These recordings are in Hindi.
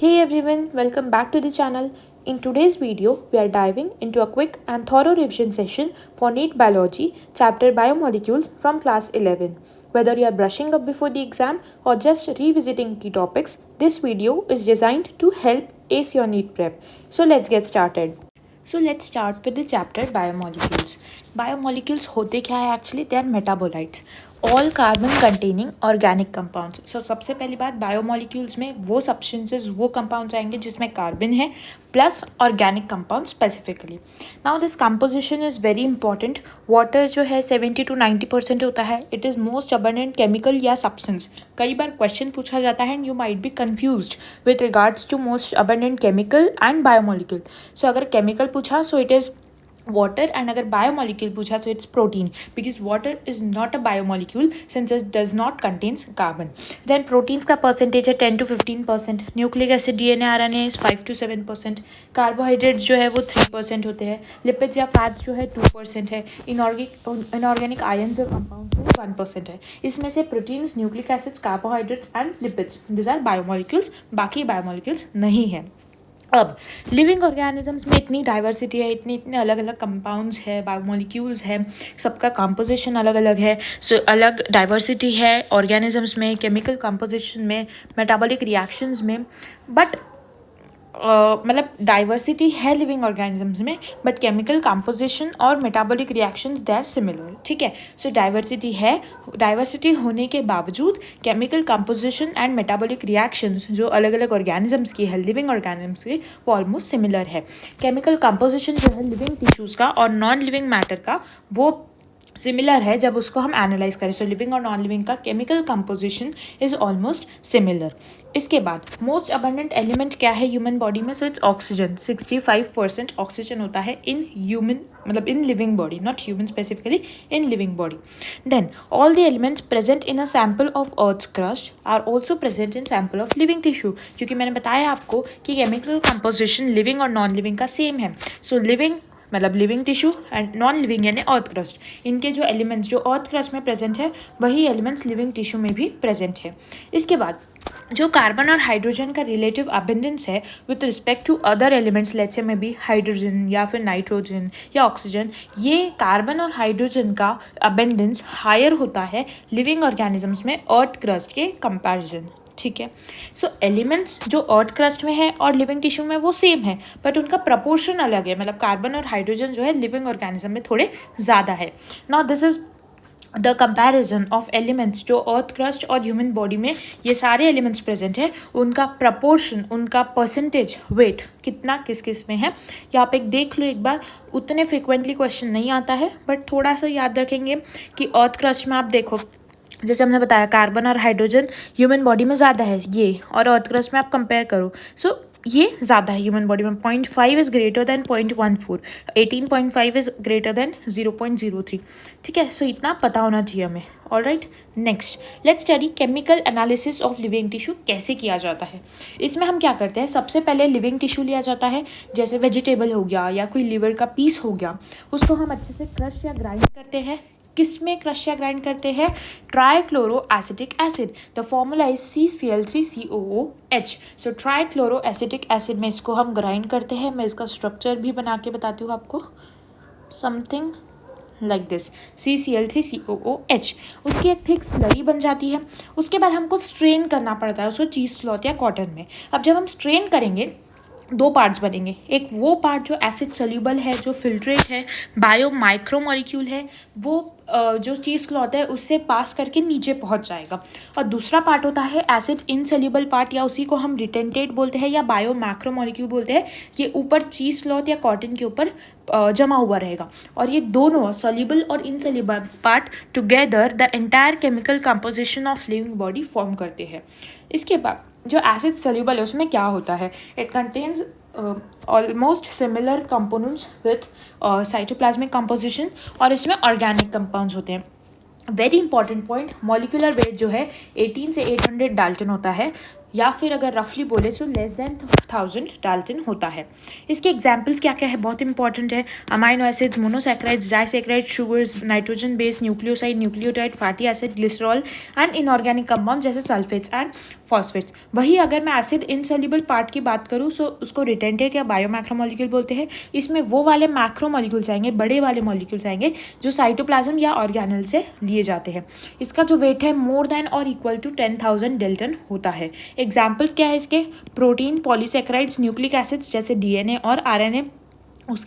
Hey everyone, welcome back to the channel. In today's video, we are diving into a quick and thorough revision session for NEET Biology, chapter Biomolecules from class 11. Whether you are brushing up before the exam or just revisiting key topics, this video is designed to help ace your NEET prep. So let's get started. So let's start with the chapter Biomolecules. Biomolecules होते क्या है actually? They are metabolites. All carbon containing organic compounds. So सबसे पहली बात, बायोमोलिक्यूल्स में वो सब्सटेंसेस, वो कंपाउंड्स आएंगे जिसमें कार्बन है plus organic compound specifically. Now this composition is very important. Water जो है 70 to 90% होता है. It is most abundant chemical या सब्सटेंस. कई बार क्वेश्चन पूछा जाता है and you might be confused with regards to most abundant chemical and biomolecule. So अगर केमिकल पूछा so it is water, and अगर बायोमोलिक्यूल पूछा so it's protein, because water is not a biomolecule since it does not contains carbon. Then proteins का percentage है 10 to 15%. Nucleic acid DNA RNA is 5 to 7%. Carbohydrates जो है वो 3% होते हैं. लिपिड्स या फैट्स जो है 2% है. इनऑर्गेनिक आयन्स और कंपाउंड्स जो 1% है. इसमें से proteins, nucleic acids, carbohydrates and lipids, this are biomolecules. बाकी बायोमोलिक्यूल्स नहीं है. अब लिविंग ऑर्गेनिजम्स में इतनी डाइवर्सिटी है, इतने अलग अलग कंपाउंड्स है, बायोमोलिक्यूल्स है, सबका कंपोजिशन अलग अलग है. सो अलग डाइवर्सिटी है ऑर्गेनिजम्स में, केमिकल कंपोजिशन में, मेटाबॉलिक रिएक्शंस में. बट मतलब डाइवर्सिटी है लिविंग ऑर्गेनिजम्स में, बट केमिकल कंपोजिशन और metabolic reactions they are similar. ठीक है. सो डाइवर्सिटी है. डाइवर्सिटी होने के बावजूद chemical composition and metabolic reactions जो अलग अलग ऑर्गेनिजम्स की है, लिविंग ऑर्गेनिजम्स की, वो ऑलमोस्ट सिमिलर है. केमिकल कंपोजिशन जो है लिविंग टिश्यूज़ का और नॉन लिविंग मैटर का, वो सिमिलर है जब उसको हम एनालाइज करें. सो लिविंग और नॉन लिविंग का chemical composition is almost similar. इसके बाद मोस्ट अबंडेंट एलिमेंट क्या है ह्यूमन बॉडी में? So it's oxygen. 65% ऑक्सीजन होता है इन ह्यूमन, मतलब in living body, not human specifically, in living body. Then all the elements present in a sample of earth crust are also present in sample of living tissue. क्योंकि मैंने बताया आपको कि केमिकल कंपोजिशन लिविंग और नॉन लिविंग का सेम है. सो लिविंग मतलब living tissue and non living यानी अर्थ क्रस्ट, इनके जो एलिमेंट्स जो अर्थ क्रस्ट में प्रेजेंट है वही एलिमेंट्स लिविंग टिश्यू में भी प्रेजेंट है. इसके बाद जो कार्बन और हाइड्रोजन का रिलेटिव अबंडेंस है with respect to other elements, let's say में भी हाइड्रोजन या फिर नाइट्रोजन या ऑक्सीजन, ये कार्बन और हाइड्रोजन का अबंडेंस हायर होता है लिविंग ऑर्गेनिजम्स में अर्थ क्रस्ट के कंपैरिजन. ठीक है. सो एलिमेंट्स जो अर्थ क्रस्ट में है और लिविंग टिश्यू में वो सेम है, बट उनका प्रपोर्शन अलग है. मतलब कार्बन और हाइड्रोजन जो है लिविंग ऑर्गेनिज्म में थोड़े ज़्यादा है. Now this is the comparison of elements जो अर्थ क्रस्ट और ह्यूमन बॉडी में ये सारे एलिमेंट्स प्रेजेंट है, उनका प्रपोर्शन, उनका परसेंटेज, वेट कितना किस किस में है. यहाँ पे देख लो एक बार. उतने फ्रिक्वेंटली क्वेश्चन नहीं आता है, बट थोड़ा सा याद रखेंगे कि अर्थ क्रस्ट में आप देखो, जैसे हमने बताया कार्बन और हाइड्रोजन ह्यूमन बॉडी में ज़्यादा है ये, और अर्थ क्रस्ट में आप कंपेयर करो सो ये ज़्यादा है ह्यूमन बॉडी में. 0.5 is greater than 0.14, 18.5 is greater than 0.03. ठीक है. सो इतना पता होना चाहिए हमें. All right. Next let's study chemical analysis of living tissue. कैसे किया जाता है? इसमें हम क्या करते हैं, सबसे पहले लिविंग टिश्यू लिया जाता है, जैसे वेजिटेबल हो गया या कोई लिवर का पीस हो गया, उसको हम अच्छे से क्रश या ग्राइंड करते हैं. किस में क्रश या ग्राइंड करते हैं? Trichloro acetic acid. The formula is CCl3COOH. So trichloro acetic acid में इसको हम ग्राइंड करते हैं. मैं इसका स्ट्रक्चर भी बना के बताती हूँ आपको. Something like this, CCl3COOH. उसकी एक थिक स्लरी बन जाती है. उसके बाद हमको स्ट्रेन करना पड़ता है उसको चीज़ क्लॉथ या कॉटन में. अब जब हम स्ट्रेन करेंगे दो पार्ट्स बनेंगे. एक वो पार्ट जो एसिड सोल्यूबल है, जो फिल्ट्रेट है, बायो माइक्रो मॉलिक्यूल है, वो जो चीज़ क्लॉथ है उससे पास करके नीचे पहुंच जाएगा. और दूसरा पार्ट होता है एसिड इनसोल्यूबल पार्ट, या उसी को हम रिटेंटेट बोलते हैं या बायो मैक्रो मॉलिक्यूल बोलते हैं. ये ऊपर चीज़ क्लॉथ या कॉटन के ऊपर जमा हुआ रहेगा. और ये दोनों सोल्यूबल और insoluble part together the entire chemical composition of living body form करते हैं. इसके बाद जो एसिड सोल्यूबल है उसमें क्या होता है? It contains almost similar components with cytoplasmic composition, और इसमें ऑर्गेनिक कंपाउंड्स होते हैं. Very important point, molecular weight जो है 18 से 800 डाल्टन होता है. या फिर अगर रफली बोले तो लेस देन 1000 डाल्टन होता है। इसके एग्जाम्पल्स क्या क्या है, बहुत इंपॉर्टेंट है। Amino acids, monosaccharides, disaccharide, sugars, nitrogen base, nucleoside, nucleotide, fatty acid, glycerol and inorganic compound जैसे सल्फेट्स एंड फॉस्फेट्स। वही अगर मैं एसिड इनसॉल्युबल पार्ट की बात करूँ तो उसको रिटेंटेड या बायोमैक्रोमोलिक्यूल बोलते हैं। इसमें वो वाले मैक्रोमोलिक्यूल्स आएंगे, बड़े वाले मॉलिक्यूल्स आएंगे जो साइटोप्लाज्म या ऑर्गेनल से लिए जाते हैं। इसका जो वेट है मोर देन और इक्वल टू 10,000 डेल्टन होता है। एग्जाम्पल्स क्या है इसके, प्रोटीन, पॉलीसेकेराइड्स, न्यूक्लिक एसिड्स जैसे डीएनए और आरएनए,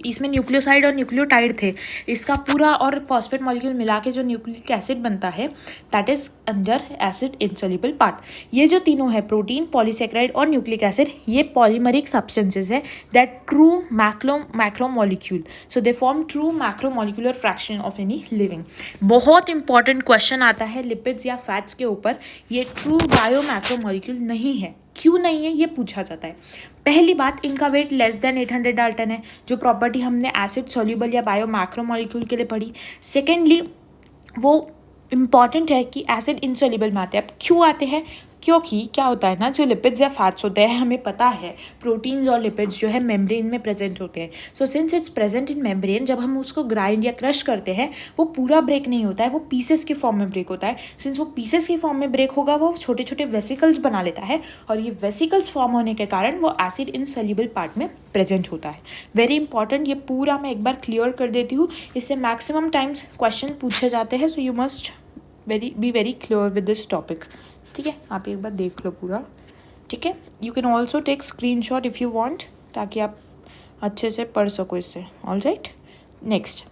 इसमें न्यूक्लियोसाइड और न्यूक्लियोटाइड थे। इसका पूरा और फॉस्फेट मॉलिक्यूल मिला के जो न्यूक्लिक एसिड बनता है that is under acid insoluble part. ये जो तीनों है, प्रोटीन, पॉलीसेकेराइड और न्यूक्लिक एसिड, ये पॉलीमरिक सब्सटेंसेज है that true macromolecule, so they form true macromolecular fraction of any living. बहुत इंपॉर्टेंट क्वेश्चन आता है लिपिड्स या फैट्स के ऊपर, ये ट्रू बायो मैक्रोमोलिक्यूल नहीं है। क्यों नहीं है ये पूछा जाता है। पहली बात, इनका वेट लेस देन 800 डाल्टन है, जो प्रॉपर्टी हमने एसिड सॉल्युबल या बायो मैक्रोमोलिक्यूल के लिए पढ़ी। सेकेंडली, वो इम्पॉर्टेंट है कि एसिड इनसॉल्युबल में आते हैं। अब क्यों आते हैं, क्योंकि क्या होता है ना, जो लिपिड्स या फैट्स होते हैं, हमें पता है प्रोटीन्स और लिपिड्स जो है मेम्ब्रेन में प्रेजेंट होते हैं। So since it's present in membrane, जब हम उसको ग्राइंड या क्रश करते हैं वो पूरा ब्रेक नहीं होता है, वो पीसेस के फॉर्म में ब्रेक होता है। सिंस वो पीसेस के फॉर्म में ब्रेक होगा, वो छोटे छोटे वेसिकल्स बना लेता है, और ये वेसिकल्स फॉर्म होने के कारण वो एसिड इनसॉल्युबल पार्ट में प्रेजेंट होता है। वेरी इंपॉर्टेंट, ये पूरा मैं एक बार क्लियर कर देती हूँ, इससे मैक्सिमम टाइम्स क्वेश्चन पूछे जाते हैं। So you must be very clear with this topic. ठीक है, आप एक बार देख लो पूरा। ठीक है, you can also take screenshot if you want, ताकि आप अच्छे से पढ़ सको इससे। All right, next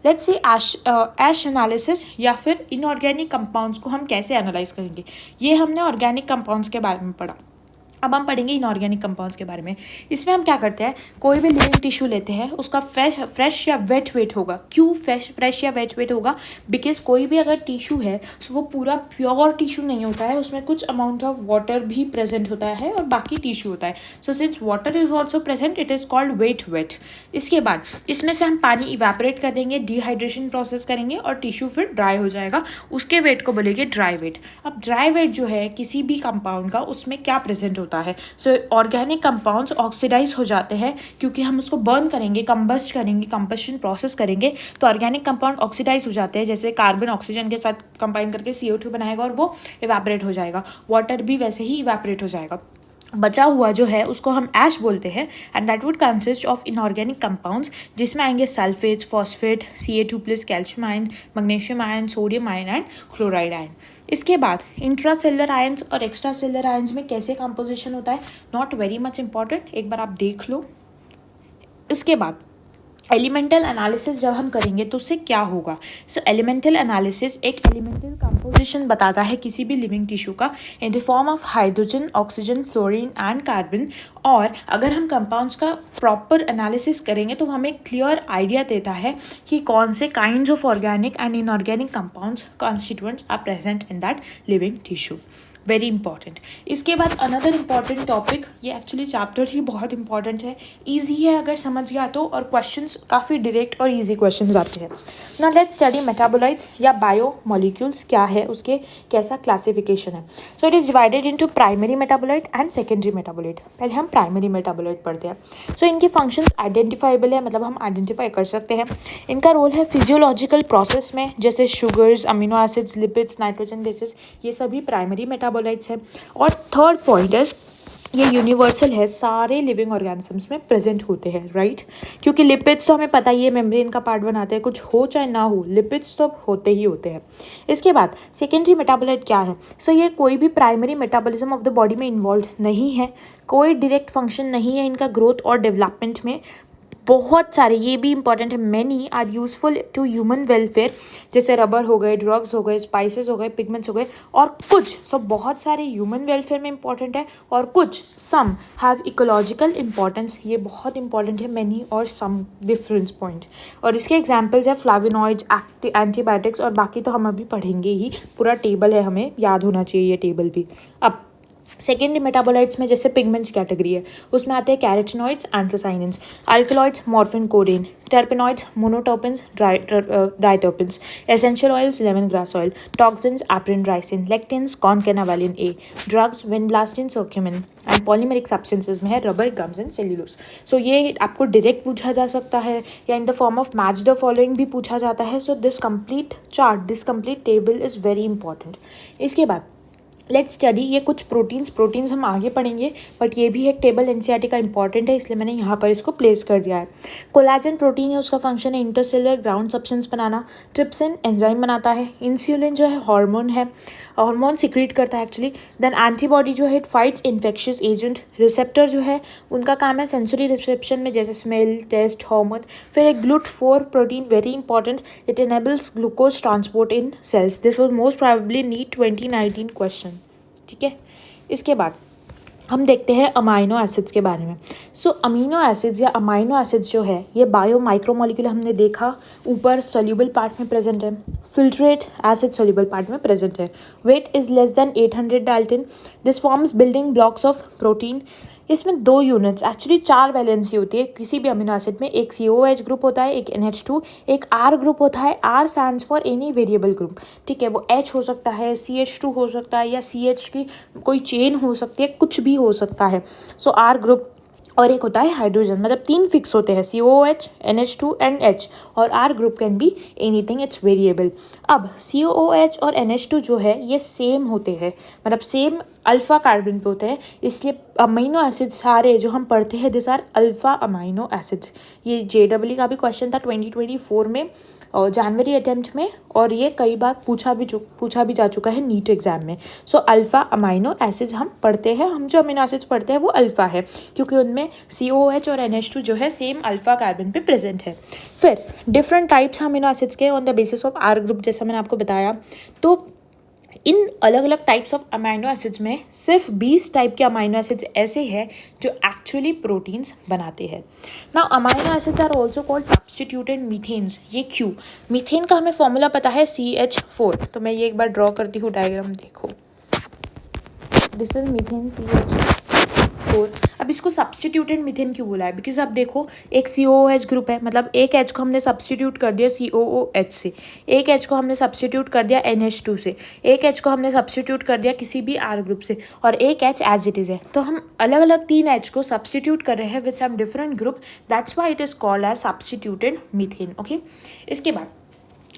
let's see ash analysis या फिर इनऑर्गेनिक कंपाउंड्स को हम कैसे एनालाइज करेंगे। ये हमने ऑर्गेनिक कंपाउंड्स के बारे में पढ़ा, अब हम पढ़ेंगे इनऑर्गेनिक कंपाउंड्स के बारे में। इसमें हम क्या करते हैं, कोई भी लिविंग टिश्यू लेते हैं, उसका फ्रेश या वेट वेट होगा। क्यों फ्रेश या वेट वेट होगा, बिकॉज कोई भी अगर टिश्यू है तो वो पूरा प्योर टिश्यू नहीं होता है, उसमें कुछ अमाउंट ऑफ वाटर भी प्रेजेंट होता है और बाकी टिश्यू होता है। So since water is also present, it is called wet. इसके बाद इसमें से हम पानी इवेपोरेट कर देंगे, डिहाइड्रेशन प्रोसेस करेंगे और टिश्यू फिर ड्राई हो जाएगा, उसके वेट को बोलेंगे ड्राई वेट। अब ड्राई वेट जो है किसी भी कंपाउंड का, उसमें क्या प्रेजेंट होता है। सो ऑर्गेनिक कंपाउंड्स ऑक्सीडाइज हो जाते हैं, क्योंकि हम उसको बर्न करेंगे, कंबस्ट करेंगे, कंबस्शन प्रोसेस करेंगे, तो ऑर्गेनिक कंपाउंड ऑक्सीडाइज हो जाते हैं। जैसे कार्बन ऑक्सीजन के साथ कंबाइन करके CO2 बनाएगा और वो इवेपोरेट हो जाएगा, वाटर भी वैसे ही इवेपोरेट हो जाएगा। बचा हुआ जो है उसको हम ऐश बोलते हैं, and that would consist of inorganic compounds, जिसमें आएंगे sulphates, phosphate, Ca2+, calcium ion, magnesium ion, sodium ion and chloride ion. इसके बाद इंट्रासेलुलर आयंस और एक्स्ट्रा सेलुलर आयंस में कैसे कंपोजिशन होता है, नॉट वेरी मच इंपॉर्टेंट, एक बार आप देख लो। इसके बाद एलिमेंटल एनालिसिस जब हम करेंगे तो उससे क्या होगा। सो एलिमेंटल एनालिसिस एक एलिमेंटल कंपोजिशन बताता है किसी भी लिविंग टिश्यू का इन the form of hydrogen, oxygen, fluorine and carbon. और अगर हम कंपाउंड्स का प्रॉपर एनालिसिस करेंगे तो हमें क्लियर आइडिया देता है कि कौन से kinds of organic and inorganic compounds constituents are present in that living tissue. Very important. इसके बाद अनदर इम्पॉर्टेंट टॉपिक, ये एक्चुअली चैप्टर ही बहुत इंपॉर्टेंट है, ईजी है अगर समझ गया तो, और क्वेश्चंस काफ़ी डायरेक्ट और ईजी क्वेश्चंस आते हैं। नाउ लेट्स स्टडी मेटाबोलाइट्स या बायोमोलिक्यूल्स क्या है, उसके कैसा क्लासिफिकेशन है। सो it is divided into primary metabolite and secondary metabolite. पहले हम प्राइमरी मेटाबोलाइट पढ़ते हैं। सो इनके फंक्शंस आइडेंटिफाइबल है, मतलब हम आइडेंटिफाई कर सकते हैं। इनका रोल है फिजियोलॉजिकल प्रोसेस में, जैसे sugars, amino acids, lipids, nitrogen bases, ये सभी प्राइमरी मेटाबोलाइट्स हैं। और थर्ड पॉइंट इज ये यूनिवर्सल है, सारे लिविंग ऑर्गेनिजम्स में प्रेजेंट होते हैं, राइट। क्योंकि लिपिड्स तो हमें पता ही है मेम्ब्रेन का पार्ट बनाते हैं, कुछ हो चाहे ना हो, लिपिड्स तो होते ही होते हैं। इसके बाद सेकेंडरी मेटाबोलाइट क्या है। सो ये कोई भी primary metabolism of the body में इन्वॉल्व नहीं है, कोई डायरेक्ट फंक्शन नहीं है इनका ग्रोथ और डेवलपमेंट में। बहुत सारे, ये भी इंपॉर्टेंट है, many are useful to human welfare, जैसे रबर हो गए, ड्रग्स हो गए, स्पाइसेस हो गए, पिगमेंट्स हो गए, और कुछ बहुत सारे ह्यूमन वेलफेयर में इंपॉर्टेंट है, और कुछ सम हैव इकोलॉजिकल इंपॉर्टेंस, ये बहुत इंपॉर्टेंट है, मैनी और सम डिफरेंस पॉइंट। और इसके एग्जाम्पल्स है फ्लाविनॉइड्स, एंटीबायोटिक्स, और बाकी तो हम अभी पढ़ेंगे ही, पूरा टेबल है, हमें याद होना चाहिए ये टेबल भी। अब सेकेंडरी मेटाबोलाइट्स में जैसे पिगमेंट्स कैटेगरी है, उसमें आते हैं carotenoids, anthocyanins, alkaloids, morphine, codeine, terpenoids, monoterpenes, diterpenes, essential oils, lemon grass oil, toxins, abrin, ricin, lectins, concanavalin A, drugs, vinblastine, curcumin, and polymeric substances में है rubber, gums and cellulose. So ये आपको डायरेक्ट पूछा जा सकता है या in the form of match the following भी पूछा जाता है। So this complete chart, this complete table is very important. इसके बाद लेट्स स्टडी ये कुछ प्रोटीन्स हम आगे पढ़ेंगे, बट ये भी एक टेबल एनसीईआरटी का इंपॉर्टेंट है, इसलिए मैंने यहाँ पर इसको प्लेस कर दिया है। कोलाजन प्रोटीन है, उसका फंक्शन है इंटरसेलुलर ग्राउंड सब्सटेंस बनाना। ट्रिप्सिन एंजाइम बनाता है। इंसुलिन जो है हार्मोन है, हार्मोन सिक्रीट करता है एक्चुअली। देन एंटीबॉडी जो है it fights infectious agent. Receptor जो है उनका काम है सेंसरी रिसेप्शन में, जैसे स्मेल, टेस्ट, हार्मोन। फिर एक GLUT4 protein, very important, it enables glucose transport in cells. This was most probably NEET 2019 question. ठीक है, इसके बाद हम देखते हैं अमाइनो एसिड्स के बारे में। सो अमीनो एसिड्स या अमाइनो एसिड्स जो है ये बायो माइक्रोमोलिक्यूल हमने देखा, ऊपर सोल्यूबल पार्ट में प्रेजेंट है, फिल्ट्रेट एसिड सोल्यूबल पार्ट में प्रेजेंट है। Weight is less than 800 dalton. This forms building blocks of protein. इसमें 2 यूनिट्स, एक्चुअली 4 वैलेंसी होती है किसी भी अमीनो एसिड में। एक COOH ग्रुप होता है, एक NH2, एक R ग्रुप होता है। R stands for any variable group. ठीक है, वो H हो सकता है, CH2 हो सकता है, या CH की कोई चेन हो सकती है, कुछ भी हो सकता है। सो R ग्रुप। और एक होता है हाइड्रोजन, मतलब 3 फिक्स होते हैं, COOH, NH2 एंड H, और R group can be anything, it's variable. अब COOH और NH2 जो है ये सेम होते हैं, मतलब सेम अल्फ़ा कार्बन पे होते हैं, इसलिए अमीनो एसिड्स सारे जो हम पढ़ते हैं this are alpha amino acids. ये JEE का भी क्वेश्चन था 2024 में और जनवरी अटेम्प्ट में, और ये कई बार पूछा भी जा चुका है नीट एग्जाम में। सो अल्फ़ा अमीनो एसिड्स हम पढ़ते हैं, हम जो अमीनो एसिड्स पढ़ते हैं वो अल्फ़ा है, क्योंकि उनमें COOH और NH2 जो है सेम अल्फ़ा कार्बन पे प्रेजेंट है। फिर डिफरेंट टाइप्स अमीनो एसिड्स के on the basis of R group, जैसा मैंने आपको बताया। तो इन अलग अलग टाइप्स ऑफ अमाइनो एसिड्स में सिर्फ 20 टाइप के अमाइनो एसिड्स ऐसे हैं जो एक्चुअली प्रोटीन्स बनाते हैं। Now amino acids are also called substituted methanes. ये क्यों? मीथेन का हमें फॉर्मूला पता है CH4, तो मैं ये एक बार ड्रॉ करती हूँ डायग्राम, देखो दिस इज मीथेन CH4। अब इसको सब्स्टिट्यूटेड मीथेन क्यों बोला है? बिकॉज अब देखो एक COOH ग्रुप है, मतलब एक H को हमने सब्स्टिट्यूट कर दिया COOH से, एक H को हमने सब्स्टिट्यूट कर दिया NH2 से, एक H को हमने सब्स्टिट्यूट कर दिया किसी भी R ग्रुप से, और एक H एज इट इज़ है। तो हम अलग अलग 3 H को सब्स्टिट्यूट कर रहे हैं with some different group, that's why it is called as substituted methane. Okay, इसके बाद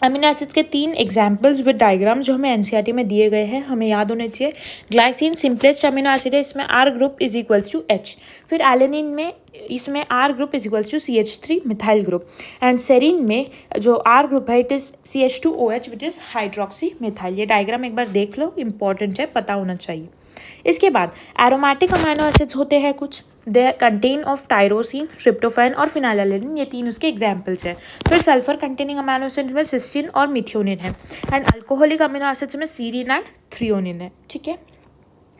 अमीनो एसिड्स के 3 एग्जाम्पल्स विद डायग्राम जो हमें एनसीईआरटी में दिए गए हैं, हमें याद होने चाहिए। ग्लाइसिन सिंपलेस्ट अमीनो एसिड है, इसमें R group is equals to H। फिर एलेनिन में इसमें R ग्रुप इज इक्वल्स टू CH3 methyl group. And serine में जो R ग्रुप है it is CH2OH which is hydroxy methyl. ये डायग्राम एक बार देख लो, इंपॉर्टेंट है, पता होना चाहिए। इसके बाद एरोमेटिक अमीनो एसिड्स होते हैं कुछ, they contain of tyrosine, tryptophan और फिनाइलैलानिन, ये 3 उसके एग्जाम्पल्स हैं। फिर सल्फर कंटेनिंग अमीनो एसिड्स में सिस्टीन और मिथियोनिन है, एंड अल्कोहलिक अमीनो एसिड्स में सीरीन एंड थ्रियोनिन है। ठीक है,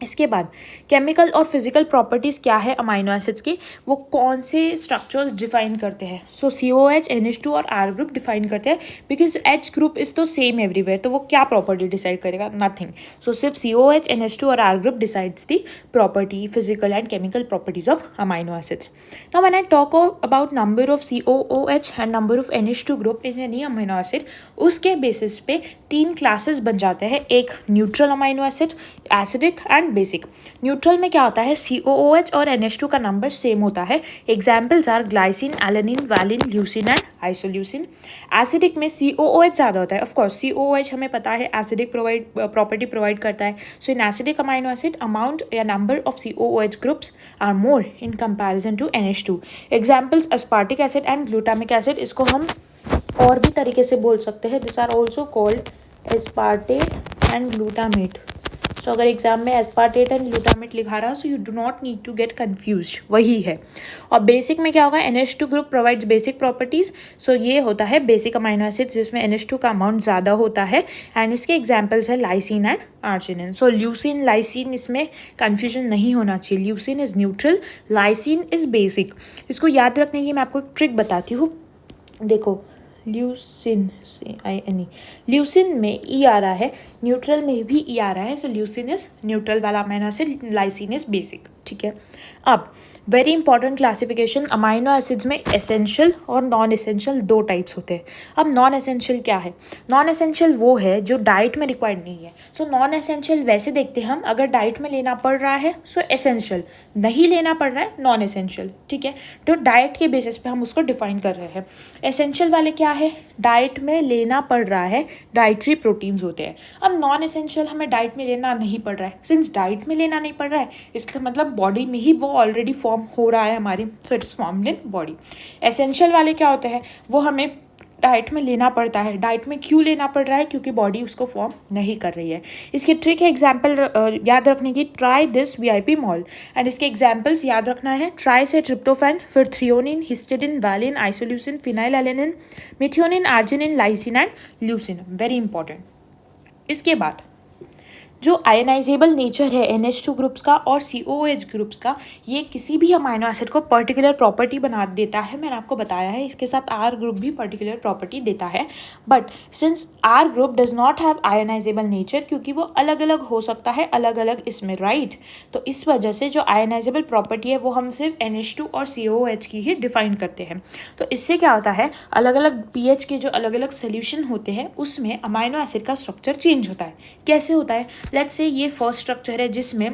इसके बाद केमिकल और फिजिकल प्रॉपर्टीज़ क्या है अमाइनो एसिड्स की, वो कौन से स्ट्रक्चर्स डिफाइन करते हैं। सो COOH, NH2 और R ग्रुप डिफाइन करते हैं, बिकॉज H ग्रुप इज तो सेम एवरीवेयर, तो वो क्या प्रॉपर्टी डिसाइड करेगा? नथिंग। सो सिर्फ COOH, NH2 और R group decides the property, physical and chemical properties of amino acids. Now when I talk about number of COOH and number of NH2 group in any amino acid, उसके बेसिस पे 3 क्लासेस बन जाते हैं। एक neutral amino acid, acidic and basic. Neutral में क्या होता है, COOH और NH2 का नंबर सेम होता है। Examples are glycine, alanine, valine, leucine and isoleucine. Acidic में COOH ज़्यादा होता है। ऑफकोर्स COOH हमें पता है एसिडिक प्रॉपर्टी प्रोवाइड करता है। So in acidic amino acid amount या number of COOH groups are more in comparison to NH2। Examples aspartic acid and glutamic acid, इसको हम और भी तरीके से बोल सकते हैं, this are also called aspartate and glutamate. So अगर एग्जाम में एस्पार्टेट एंड ग्लूटामेट लिखा रहा, so you do not need to get confused, वही है। और बेसिक में क्या होगा, NH2 group provides basic properties. So ये होता है बेसिक अमाइनो एसिड जिसमें NH2 का अमाउंट ज़्यादा होता है, एंड इसके एग्जाम्पल्स है lysine and arginine. So leucine, lysine, इसमें कन्फ्यूजन नहीं होना चाहिए। Leucine is neutral, lysine is basic. इसको याद रखने की मैं आपको एक ट्रिक बताती हूँ। देखो ल्यूसिन, CINE, ल्यूसिन में ई आ रहा है, न्यूट्रल में भी ई आ रहा है, सो ल्यूसिन इज न्यूट्रल वाला amino acid, lysine is basic, ठीक है। अब very important classification, amino acids में एसेंशियल और नॉन एसेंशियल दो टाइप्स होते हैं। अब नॉन एसेंशियल क्या है? नॉन एसेंशियल वो है जो डाइट में रिक्वायर्ड नहीं है। सो नॉन एसेंशियल वैसे देखते हैं हम, अगर डाइट में लेना पड़ रहा है सो एसेंशियल, नहीं लेना पड़ रहा है नॉन एसेंशियल, ठीक है। तो डाइट के बेसिस पे हम उसको डिफाइन कर रहे हैं। एसेंशियल वाले क्या है? डाइट में लेना पड़ रहा है, डाइटरी प्रोटीन्स होते हैं। अब नॉन एसेंशियल हमें डाइट में लेना नहीं पड़ रहा है, सिंस डाइट में लेना नहीं पड़ रहा है इसका मतलब बॉडी में ही वो ऑलरेडी फॉर्म हो रहा है हमारी, so it's formed in body. Essential वाले क्या होते हैं? वो हमें डाइट में लेना पड़ता है। डाइट में क्यों लेना पड़ रहा है? क्योंकि बॉडी उसको फॉर्म नहीं कर रही है। इसकी ट्रिक है एग्जाम्पल याद रखने की, try this VIP mall, and इसके एग्जाम्पल्स याद रखना है, ट्राई से ट्रिप्टोफैन, फिर threonine, histidine, valine, isoleucine, phenylalanine, methionine, arginine, lysine and leucine, very important. इसके बाद जो आयनाइजेबल नेचर है NH2 ग्रुप्स का और COOH ग्रुप्स का, ये किसी भी अमाइनो एसिड को पर्टिकुलर प्रॉपर्टी बना देता है। मैंने आपको बताया है, इसके साथ R ग्रुप भी पर्टिकुलर प्रॉपर्टी देता है, but since R group does not have ionizable nature, क्योंकि वो अलग अलग हो सकता है अलग अलग इसमें, राइट। तो इस वजह से जो आयनाइजेबल प्रॉपर्टी है वो हम सिर्फ NH2 और COOH की ही डिफाइन करते हैं। तो इससे क्या होता है, अलग अलग pH के जो अलग अलग सोल्यूशन होते हैं उसमें अमाइनो एसिड का स्ट्रक्चर चेंज होता है। कैसे होता है? लेट्स से ये फर्स्ट स्ट्रक्चर है जिसमें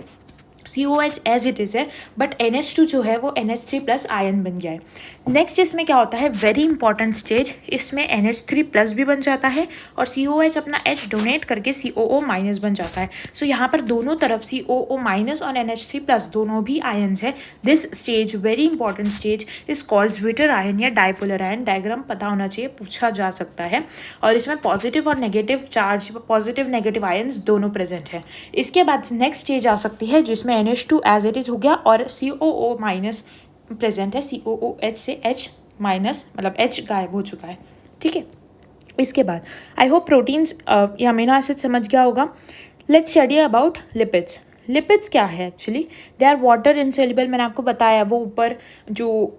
COH एज इट इज़ है, बट NH2 जो है वो NH3+ आयन बन गया है। नेक्स्ट इसमें क्या होता है, वेरी इंपॉर्टेंट स्टेज, इसमें NH3+ भी बन जाता है और COH अपना H डोनेट करके COO- बन जाता है। सो यहाँ पर दोनों तरफ COO- और NH3+ दोनों भी आयन्स है। This stage, very important stage, is called zwitter ion या डाइपोलर आयन। डायग्राम पता होना चाहिए, पूछा जा सकता है। और इसमें पॉजिटिव और negative charge, positive negative ions दोनों प्रेजेंट है। इसके बाद नेक्स्ट स्टेज आ सकती है जिसमें NH2 एज इट इज हो गया और COO- प्रेजेंट है, COOH से H-, मतलब H गायब हो चुका है, ठीक है। इसके बाद आई होप प्रोटीन्स या अमीनो एसिड समझ गया होगा। Let's study about lipids. Lipids क्या है actually? They are water insoluble. मैंने आपको बताया वो ऊपर जो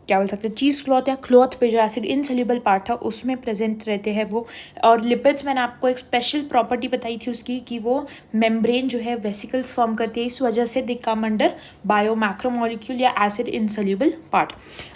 क्या बोल सकते हैं, चीज़ क्लॉथ या क्लॉथ पे जो एसिड इनसोल्युबल पार्ट था उसमें प्रेजेंट रहते हैं वो। और लिपिड्स मैंने आपको एक स्पेशल प्रॉपर्टी बताई थी उसकी कि वो मेम्ब्रेन जो है वेसिकल्स फॉर्म करती है, इस वजह से दे कम अंडर बायो मैक्रोमोलिक्यूल या एसिड इनसोल्युबल पार्ट।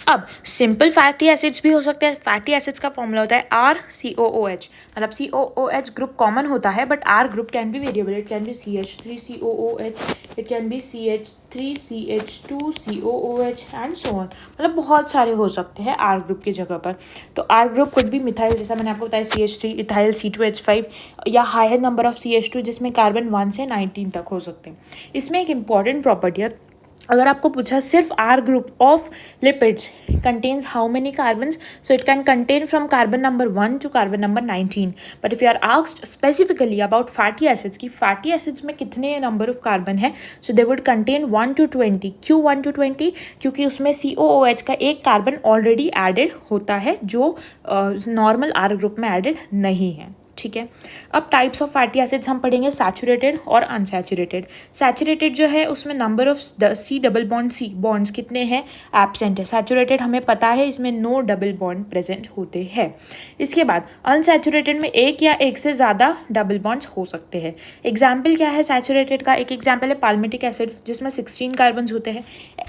अब सिंपल फैटी एसिड्स भी हो सकते हैं। फैटी एसिड्स का फॉर्मूला होता है RCOOH, मतलब COOH ग्रुप कॉमन होता है but R group can be variable, it can be CH3COOH, it can be CH3CH2COOH and so on, मतलब बहुत सारे हो सकते हैं R ग्रुप की जगह पर। तो R ग्रुप कुड भी मिथाइल, जैसा मैंने आपको बताया CH3, इथाइल C2H5, या हायर नंबर ऑफ CH2 जिसमें कार्बन 1 से 19 तक हो सकते हैं। इसमें एक इंपॉर्टेंट प्रॉपर्टी है, अगर आपको पूछा सिर्फ R group of lipids contains how many carbons, so it can contain from carbon number 1 to carbon number 19। But if you are asked specifically about fatty acids की फैटी एसिड्स में कितने नंबर ऑफ कार्बन है, so they would contain 1 to 20। क्यों 1 to 20? क्योंकि उसमें COOH का एक कार्बन ऑलरेडी एडेड होता है जो नॉर्मल R ग्रुप में एडेड नहीं है, ठीक है। अब टाइप्स ऑफ फैटी एसिड्स हम पढ़ेंगे, सैचुरेटेड और अनसैचुरेटेड। सैचुरेटेड जो है उसमें नंबर ऑफ C बॉन्ड्स कितने हैं, एब्सेंट है। सैचुरेटेड हमें पता है इसमें नो डबल बॉन्ड प्रेजेंट होते हैं। इसके बाद अनसैचुरेटेड में एक या एक से ज़्यादा डबल बॉन्ड्स हो सकते हैं। एग्जाम्पल क्या है सैचुरेटेड का? एक एग्जाम्पल है पाल्मिटिक एसिड जिसमें 16 कार्बन होते हैं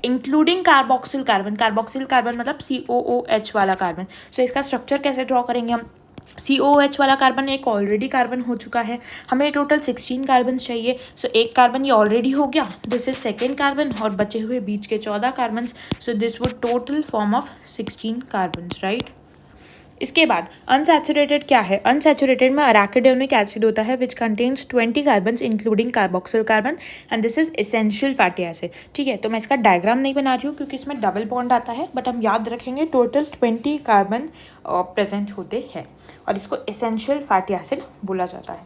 including carboxyl carbon. Carboxyl carbon मतलब COOH वाला कार्बन। सो इसका स्ट्रक्चर कैसे ड्रॉ करेंगे हम? COOH वाला कार्बन एक ऑलरेडी कार्बन हो चुका है, हमें टोटल 16 कार्बन चाहिए। सो एक कार्बन ये ऑलरेडी हो गया, दिस इज सेकेंड कार्बन, और बचे हुए बीच के 14 carbon, so this would total form of 16 carbon, right. इसके बाद अनसैचुरेटेड क्या है? अनसैचुरेटेड में अराकिडोनिक एसिड होता है which contains 20 carbon including carboxyl carbon and this is essential fatty acid, ठीक है। तो मैं इसका डायग्राम नहीं बना रही हूँ क्योंकि इसमें डबल बॉन्ड आता है, बट हम याद रखेंगे टोटल 20 कार्बन प्रेजेंट होते हैं और इसको एसेंशियल फैटी एसिड बोला जाता है।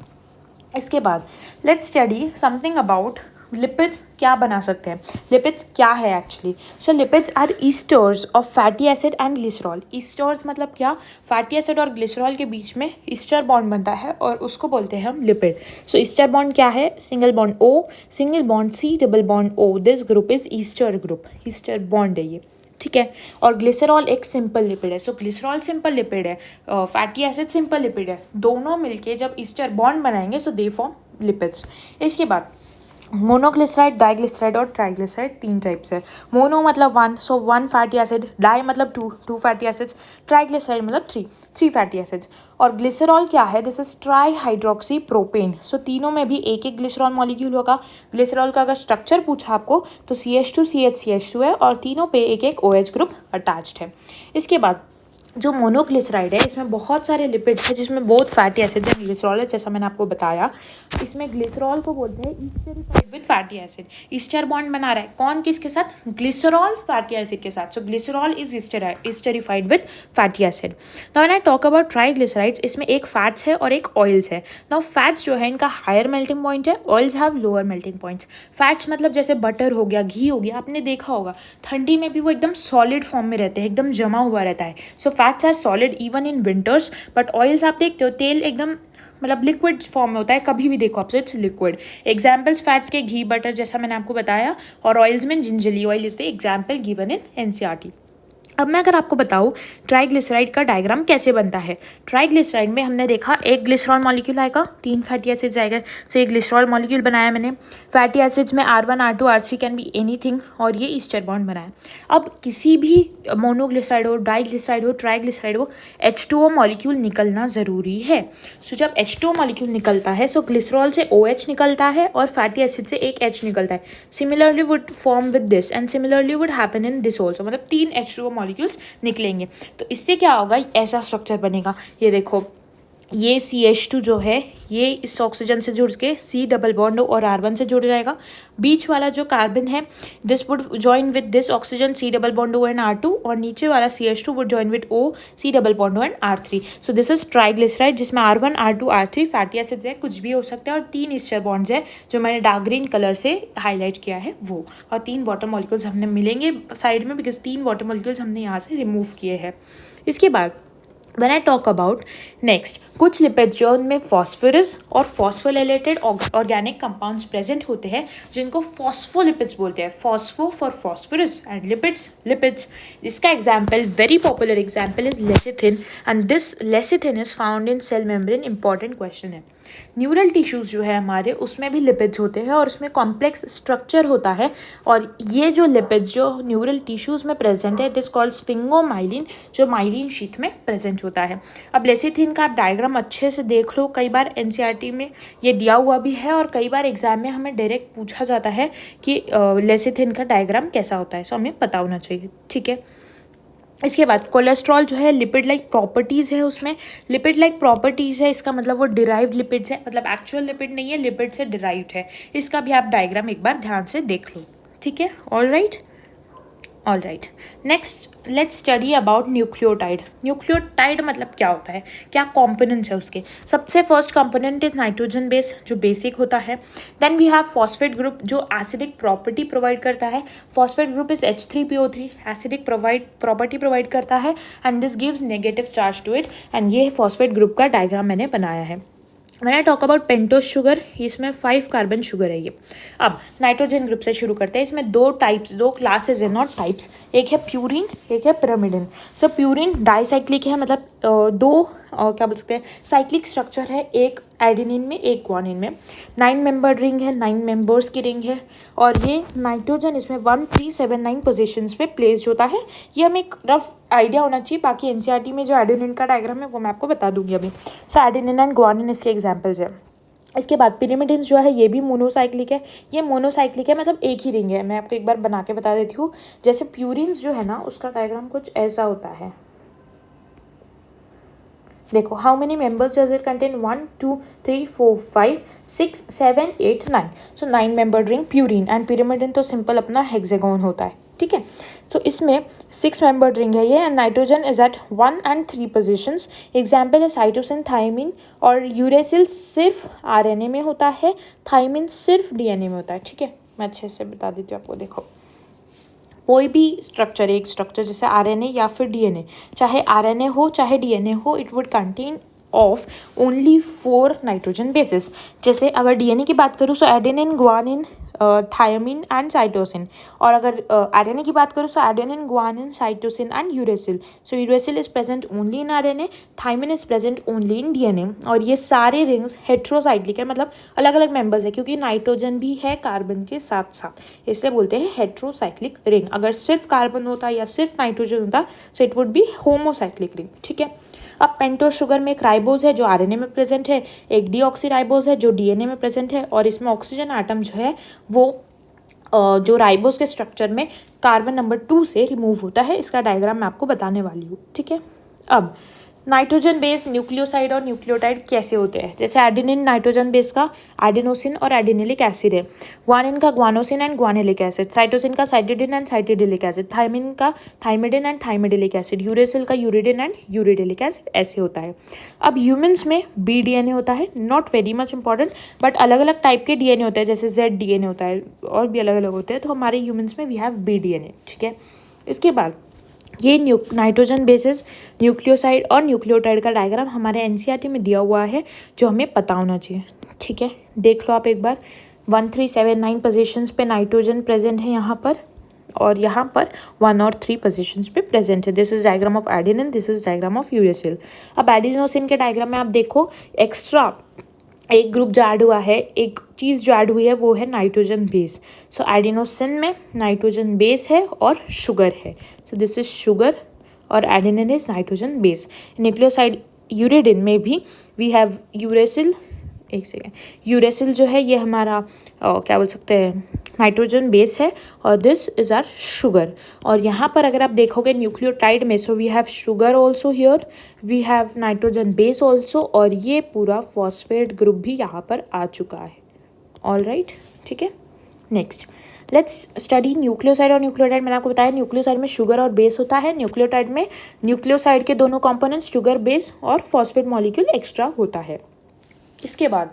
इसके बाद let's study something about lipids. क्या बना सकते हैं लिपिड्स, क्या है actually? So lipids are esters of fatty acid and glycerol. Esters मतलब क्या? फैटी एसिड और ग्लिसरॉल के बीच में ईस्टर बॉन्ड बनता है और उसको बोलते हैं हम लिपिड। सो ईस्टर बॉन्ड क्या है? Single bond O, single bond C, double bond O, this group is Easter group, ester bond है ये, ठीक है। और ग्लिसरॉल एक सिंपल लिपिड है। सो ग्लिसरॉल सिंपल लिपिड है, फैटी एसिड सिंपल लिपिड है, दोनों मिलके जब ईस्टर बॉन्ड बनाएंगे सो दे फॉर्म लिपिड्स। इसके बाद मोनोग्लिसराइड, डाइग्लिसराइड और ट्राइग्लिसराइड 3 टाइप्स है। मोनो मतलब 1, सो 1 फैटी एसिड, डाई मतलब 2 फैटी एसिड्स, ट्राइग्लिसराइड मतलब 3 फैटी एसिड्स। और ग्लिसरॉल क्या है, this is tri hydroxy propane. So तीनों में भी एक एक ग्लिसरॉल मॉलिक्यूल होगा। ग्लिसरॉल का अगर स्ट्रक्चर पूछा आपको तो CH2 CH है और तीनों पे एक एक OH ग्रुप अटैच्ड है। इसके बाद जो मोनोग्लिसराइड है इसमें बहुत सारे लिपिड्स हैं जिसमें बहुत फैटी एसिड्स हैं, ग्लिसरॉल है जैसा मैंने आपको बताया। इसमें ग्लिसरॉल को बोलते हैं esterified with fatty acid. Ester bond बना रहा है कौन किसके साथ, ग्लिसरॉल फैटी एसिड के साथ। So glycerol is esterified with fatty acid. Now when I talk about triglycerides, इसमें एक फैट्स है और एक ऑयल्स है। नाउ फैट्स जो है इनका हायर मेल्टिंग पॉइंट है, oils have lower melting points. Fats मतलब जैसे बटर हो गया, घी हो गया, आपने देखा होगा ठंडी में भी वो एकदम सॉलिड फॉर्म में रहते हैं, एकदम जमा हुआ रहता है। So fats are solid even in winters, but oils आप देखते हो तेल एकदम मतलब लिक्विड फॉर्म में होता है, कभी भी देखो आप, so it's liquid. Examples fats के घी, बटर जैसा मैंने आपको बताया, और ऑयल्स में gingelly oil is the example given in NCERT। अब मैं अगर आपको बताऊँ ट्राइग्लिसराइड का डायग्राम कैसे बनता है। ट्राइग्लिसराइड में हमने देखा एक ग्लिसरॉल मॉलिक्यूल आएगा, 3 फैटी एसिड्स आएगा। सो एक ग्लिसरॉल मॉलिक्यूल बनाया मैंने। फैटी एसिड्स में R1 R2 R3 can be anything, और ये ईस्टर बॉन्ड बनाया। अब किसी भी मोनोग्लिसराइड हो, डाइग्लिसराइड हो, ट्राइग्लिसराइड हो, H2O मॉलिक्यूल निकलना ज़रूरी है। सो जब H2O मॉलिक्यूल निकलता है सो ग्लिसरॉल से OH निकलता है और फैटी एसिड से एक H निकलता है। Similarly would form with this and similarly would happen in this also, मतलब 3 H2O मॉलिक्यूल्स निकलेंगे। तो इससे क्या होगा, ऐसा स्ट्रक्चर बनेगा। ये देखो, ये CH2 जो है ये इस ऑक्सीजन से जुड़ के C डबल बॉन्ड और R1 से जुड़ जाएगा। बीच वाला जो कार्बन है this would join with this oxygen C double bond and R2, और नीचे वाला CH2 would join with O C double bond and R3। So this is triglyceride जिसमें R1 R2 R3 fatty acids है, कुछ भी हो सकता है, और 3 ईस्टर बॉन्ड्स है जो मैंने डार्क ग्रीन कलर से हाईलाइट किया है वो, और 3 वाटर मॉलिक्यूल्स हमने मिलेंगे साइड में बिकॉज 3 वाटर मॉलिक्यूल्स हमने यहाँ से रिमूव किए हैं। इसके बाद When I talk about next, कुछ लिपिड्स जो उनमें फॉस्फोरस और फॉस्फोलिलेटेड ऑर्गेनिक कंपाउंड्स प्रेजेंट होते हैं जिनको फॉस्फोलिपिड्स बोलते हैं। Phospho for phosphorus and lipids lipids. इसका example, very popular example is lecithin, and this lecithin is found in cell membrane. Important question है। न्यूरल टिश्यूज़ जो है हमारे उसमें भी लिपिड्स होते हैं और उसमें कॉम्प्लेक्स स्ट्रक्चर होता है, और ये जो लिपिड्स जो न्यूरल टिश्यूज़ में प्रेजेंट है इट इज़ कॉल्ड स्फिंगोमाइलिन, जो माइलिन शीथ में प्रेजेंट होता है। अब लेसिथिन का आप डायग्राम अच्छे से देख लो, कई बार NCERT में ये दिया हुआ भी है और कई बार एग्जाम में हमें डायरेक्ट पूछा जाता है कि लेसिथिन का डायग्राम कैसा होता है, सो हमें पता होना चाहिए, ठीक है। इसके बाद कोलेस्ट्रॉल जो है लिपिड लाइक प्रॉपर्टीज़ है, उसमें लिपिड लाइक प्रॉपर्टीज़ है, इसका मतलब वो डिराइव्ड लिपिड्स है, मतलब एक्चुअल लिपिड नहीं है, लिपिड से डिराइव्ड है। इसका भी आप डायग्राम एक बार ध्यान से देख लो, ठीक है। All right, next let's study about nucleotide. Nucleotide मतलब क्या होता है, क्या कॉम्पोनेंट्स है उसके। सबसे first component is nitrogen base जो बेसिक होता है। Then we have phosphate group जो एसिडिक प्रॉपर्टी प्रोवाइड करता है। Phosphate group is H3PO3, acidic property provide करता है and this gives negative charge to it, and ये फॉस्फेट ग्रुप का डायग्राम मैंने बनाया है। When I talk about pentose sugar, इसमें 5 कार्बन शुगर है ये। अब नाइट्रोजन ग्रुप से शुरू करते हैं। इसमें 2 क्लासेस है, नॉट टाइप्स, एक है प्यूरिन, एक है पिरामिडिन। सो प्यूरिन डाइसाइक्लिक है, मतलब 2 क्या बोल सकते हैं साइक्लिक स्ट्रक्चर है, एक एडेनिन में एक ग्वानिन में। 9 मेंबर रिंग है, 9 मेंबर्स की रिंग है, और ये नाइट्रोजन इसमें 1379 पोजीशंस पे प्लेस्ड होता है। ये हमें एक रफ आइडिया होना चाहिए, बाकी NCERT में जो एडेनिन का डायग्राम है वो मैं आपको बता दूंगी अभी। सो एडेनिन एंड ग्वानिन इसके एग्जाम्पल्स है। इसके बाद पिरिमिडिन जो है ये भी मोनोसाइक्लिक है। ये मोनोसाइक्लिक है मतलब एक ही रिंग है। मैं आपको एक बार बना के बता देती हूँ। जैसे प्यूरिन्स जो है ना उसका डायग्राम कुछ ऐसा होता है, देखो how many members does it contain, 1 2 3 4 5 6 7 8 9। So 9 membered ring purine, and pyrimidine तो सिंपल अपना हेक्सागोन होता है, ठीक है। सो इसमें 6 मेंबर्ड रिंग है ये, and nitrogen is at 1 and 3 positions. Example है साइटोसिन, थायमिन, और यूरेसिल सिर्फ RNA में होता है, थायमिन सिर्फ DNA में होता है, ठीक है। मैं अच्छे से बता देती हूँ आपको। देखो कोई भी स्ट्रक्चर, एक स्ट्रक्चर जैसे RNA या फिर DNA, चाहे RNA हो चाहे DNA हो, it would contain of only 4 nitrogen bases. जैसे अगर DNA की बात करूँ so adenine, guanine, thymine and cytosine. और अगर आरएनए की बात करूँ तो adenine, guanine, cytosine and uracil. So uracil is present only in RNA, thymine is present only in DNA. और ये सारे रिंग्स हेट्रोसाइक्लिक है, मतलब अलग अलग मेंबर्स है, क्योंकि नाइट्रोजन भी है कार्बन के साथ साथ, इसलिए बोलते हैं हेट्रोसाइक्लिक रिंग। अगर सिर्फ कार्बन होता या सिर्फ नाइट्रोजन होता so it would be homocyclic ring. ठीक है। अब पेंटोज शुगर में एक राइबोज है जो आरएनए में प्रेजेंट है, एक डीऑक्सीराइबोज है जो डीएनए में प्रेजेंट है, और इसमें ऑक्सीजन एटम जो है वो जो राइबोज के स्ट्रक्चर में कार्बन नंबर 2 से रिमूव होता है। इसका डायग्राम मैं आपको बताने वाली हूँ। ठीक है। अब नाइट्रोजन बेस न्यूक्लियोसाइड और न्यूक्लियोटाइड कैसे होते हैं। जैसे एडेनिन नाइट्रोजन बेस का एडिनोसिन और एडिनिलिक एसिड है, ग्वानिन का ग्वानोसिन एंड ग्वानिलिक एसिड, साइटोसिन का cytidine and cytidylic acid, thiamine का थाइमिडिन एंड थाइमिडिलिक एसिड, यूरेसिल का यूरिडिन एंड यूरिडिलिक एसिड, ऐसे होता है। अब ह्यूमंस में बी डीएनए होता है, not very much important, but अलग अलग टाइप के डीएनए होते हैं, जैसे जेड डीएनए होता है और भी अलग अलग होते हैं। तो हमारे ह्यूमंस में वी हैव बी डीएनए। ठीक है। इसके बाद ये नाइट्रोजन बेसिस न्यूक्लियोसाइड और न्यूक्लियोटाइड का डायग्राम हमारे एनसीईआरटी में दिया हुआ है, जो हमें पता होना चाहिए। ठीक है, देख लो आप एक बार। 1379 पोजीशंस पे नाइट्रोजन प्रेजेंट है यहाँ पर, और यहाँ पर 1 और 3 पोजीशंस पे प्रेजेंट है। This is diagram of adenine, this is diagram of uracil. अब एडिनोसिन के डायग्राम में आप देखो एक्स्ट्रा एक ग्रुप जो ऐड हुआ है, एक चीज़ जो ऐड हुई है वो है नाइट्रोजन बेस। सो एडिनोसिन में नाइट्रोजन बेस है और शुगर है। सो दिस इज शुगर और adenine is nitrogen base. Nucleoside uridine में भी वी हैव यूरेसिल, एक सेकेंड, यूरेसिल जो है ये हमारा क्या बोल सकते हैं नाइट्रोजन बेस है, और दिस इज आर शुगर। और यहाँ पर अगर आप देखोगे न्यूक्लियोटाइड में, so we have sugar also here, we have nitrogen base also, और ये पूरा फॉस्फेट ग्रुप भी यहाँ पर आ चुका है। ऑल राइट, ठीक है। नेक्स्ट लेट्स स्टडी न्यूक्लियोसाइड और न्यूक्लियोटाइड। मैंने आपको बताया न्यूक्लियोसाइड में शुगर और बेस होता है, न्यूक्लियोटाइड में न्यूक्लियोसाइड के दोनों कंपोनेंट्स शुगर बेस और फॉस्फेट मॉलिक्यूल एक्स्ट्रा होता है। इसके बाद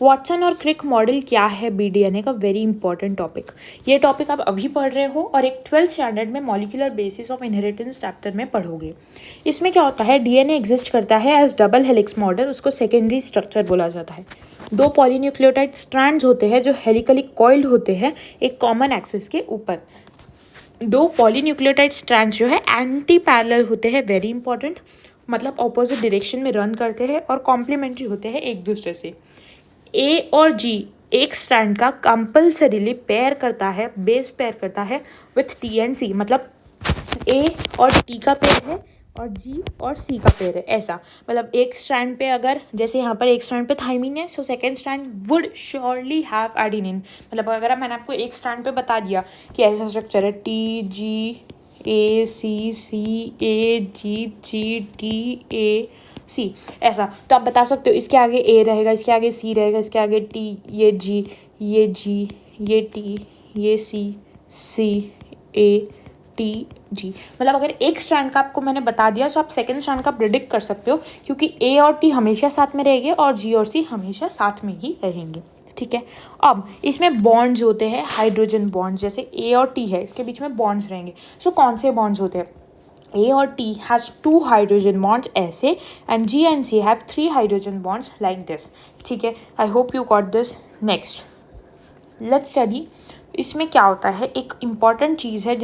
वाटसन और क्रिक मॉडल क्या है बीडीएनए का, वेरी इंपॉर्टेंट टॉपिक। ये टॉपिक आप अभी पढ़ रहे हो और एक 12th स्टैंडर्ड में molecular basis of inheritance chapter में पढ़ोगे। इसमें क्या होता है, डीएनए एग्जिस्ट करता है एज डबल हेलिक्स मॉडल, उसको सेकेंडरी स्ट्रक्चर बोला जाता है। 2 पॉलीन्यूक्लियोटाइड स्ट्रैंड्स होते हैं जो हेलिकली कॉइल्ड होते हैं एक कॉमन एक्सिस के ऊपर। 2 पॉलीन्यूक्लियोटाइड स्ट्रैंड्स जो है एंटी पैरेलल होते हैं, वेरी इंपॉर्टेंट, मतलब ऑपोजिट डायरेक्शन में रन करते हैं और कॉम्प्लीमेंट्री होते हैं एक दूसरे से। ए और जी एक स्ट्रैंड का कंपल्सरीली पेयर करता है, बेस पेयर करता है विथ टी एंड सी, मतलब ए और टी का पेयर है और जी और सी का पेयर है, ऐसा। मतलब एक स्ट्रैंड पे अगर जैसे यहाँ पर एक स्ट्रैंड पे थाइमिन है, so second strand would surely have adenine. मतलब अगर मैंने आपको एक स्ट्रैंड पे बता दिया कि ऐसा स्ट्रक्चर है, T G A C, C A ji, G T A सी, ऐसा, तो आप बता सकते हो इसके आगे ए रहेगा, इसके आगे सी रहेगा, इसके आगे टी, ये जी, ये जी, ये टी, ये सी, सी ए टी जी। मतलब अगर एक स्ट्रैंड का आपको मैंने बता दिया तो आप सेकंड स्ट्रैंड का प्रिडिक्ट कर सकते हो, क्योंकि ए और टी हमेशा साथ में रहेंगे और जी और सी हमेशा साथ में ही रहेंगे। ठीक है। अब इसमें बॉन्ड्स होते हैं, हाइड्रोजन बॉन्ड्स, जैसे ए और टी है इसके बीच में बॉन्ड्स रहेंगे। सो कौन से बॉन्ड्स होते हैं, A or T has 2 hydrogen bonds ऐसे, and G and C have 3 hydrogen bonds like this। ठीक है, I hope you got this। Next, let's study इसमें क्या होता है। एक important चीज़ है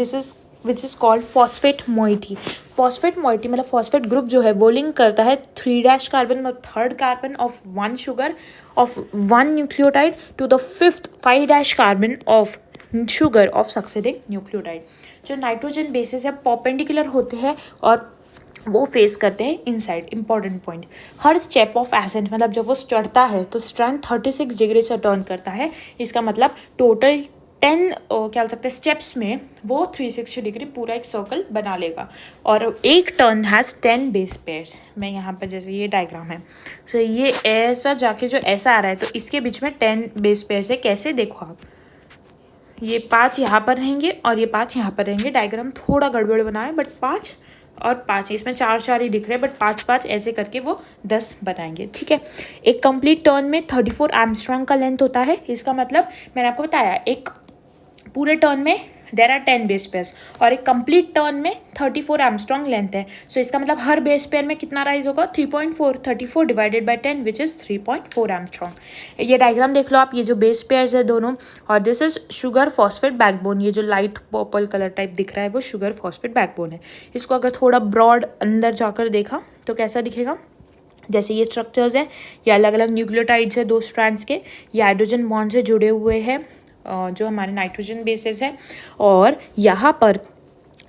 which is called phosphate moiety। phosphate moiety मतलब phosphate group जो है वो लिंक करता है 3' कार्बन और 3rd carbon of 1 sugar of 1 nucleotide to the 5th 5' carbon of sugar of succeeding nucleotide. जो नाइट्रोजन बेसिस है परपेंडिकुलर होते हैं और वो फेस करते हैं inside. Important point, her step of accent मतलब जब वो चढ़ता है तो स्ट्रैंड 36 डिग्री से टर्न करता है। इसका मतलब टोटल 10 क्या बोल सकते हैं स्टेप्स में वो 360 डिग्री पूरा एक सर्कल बना लेगा, और एक टर्न हैज़ 10 बेस पेयर्स। मैं यहाँ पर जैसे ये डायग्राम है, सो ये ऐसा जाके जो ऐसा आ रहा है तो इसके बीच में 10 बेस पेयर्स है। कैसे, देखो आप, ये 5 यहाँ पर रहेंगे और ये 5 यहाँ पर रहेंगे। डायग्राम थोड़ा गड़बड़ बना है, बट 5 और 5 इसमें 4 ही दिख रहे हैं, बट 5 ऐसे करके वो 10 बनाएंगे। ठीक है। एक कंप्लीट टर्न में 34 एंगस्ट्रॉम का लेंथ होता है। इसका मतलब मैंने आपको बताया एक पूरे टर्न में देर आर 10 बेस पेयर्स और एक कंप्लीट टर्न में 34 एंगस्ट्रॉम लेंथ है. सो इसका मतलब हर बेस पेयर में कितना राइज होगा 3.4. 34 divided by 10 which is 3.4 angstrom. ये डायग्राम देख लो आप, ये जो बेस पेयर्स है दोनों, और this is sugar phosphate backbone. ये जो लाइट पर्पल कलर टाइप दिख रहा है वो शुगर फॉस्फेट बैकबोन है. इसको अगर थोड़ा ब्रॉड अंदर जाकर देखा तो कैसा दिखेगा, जैसे ये स्ट्रक्चर्स हैं, ये अलग अलग न्यूक्लियोटाइड्स है 2 स्ट्रैंड्स के, ये हाइड्रोजन बॉन्ड से जुड़े हुए हैं जो हमारे नाइट्रोजन बेसेस है, और यहाँ पर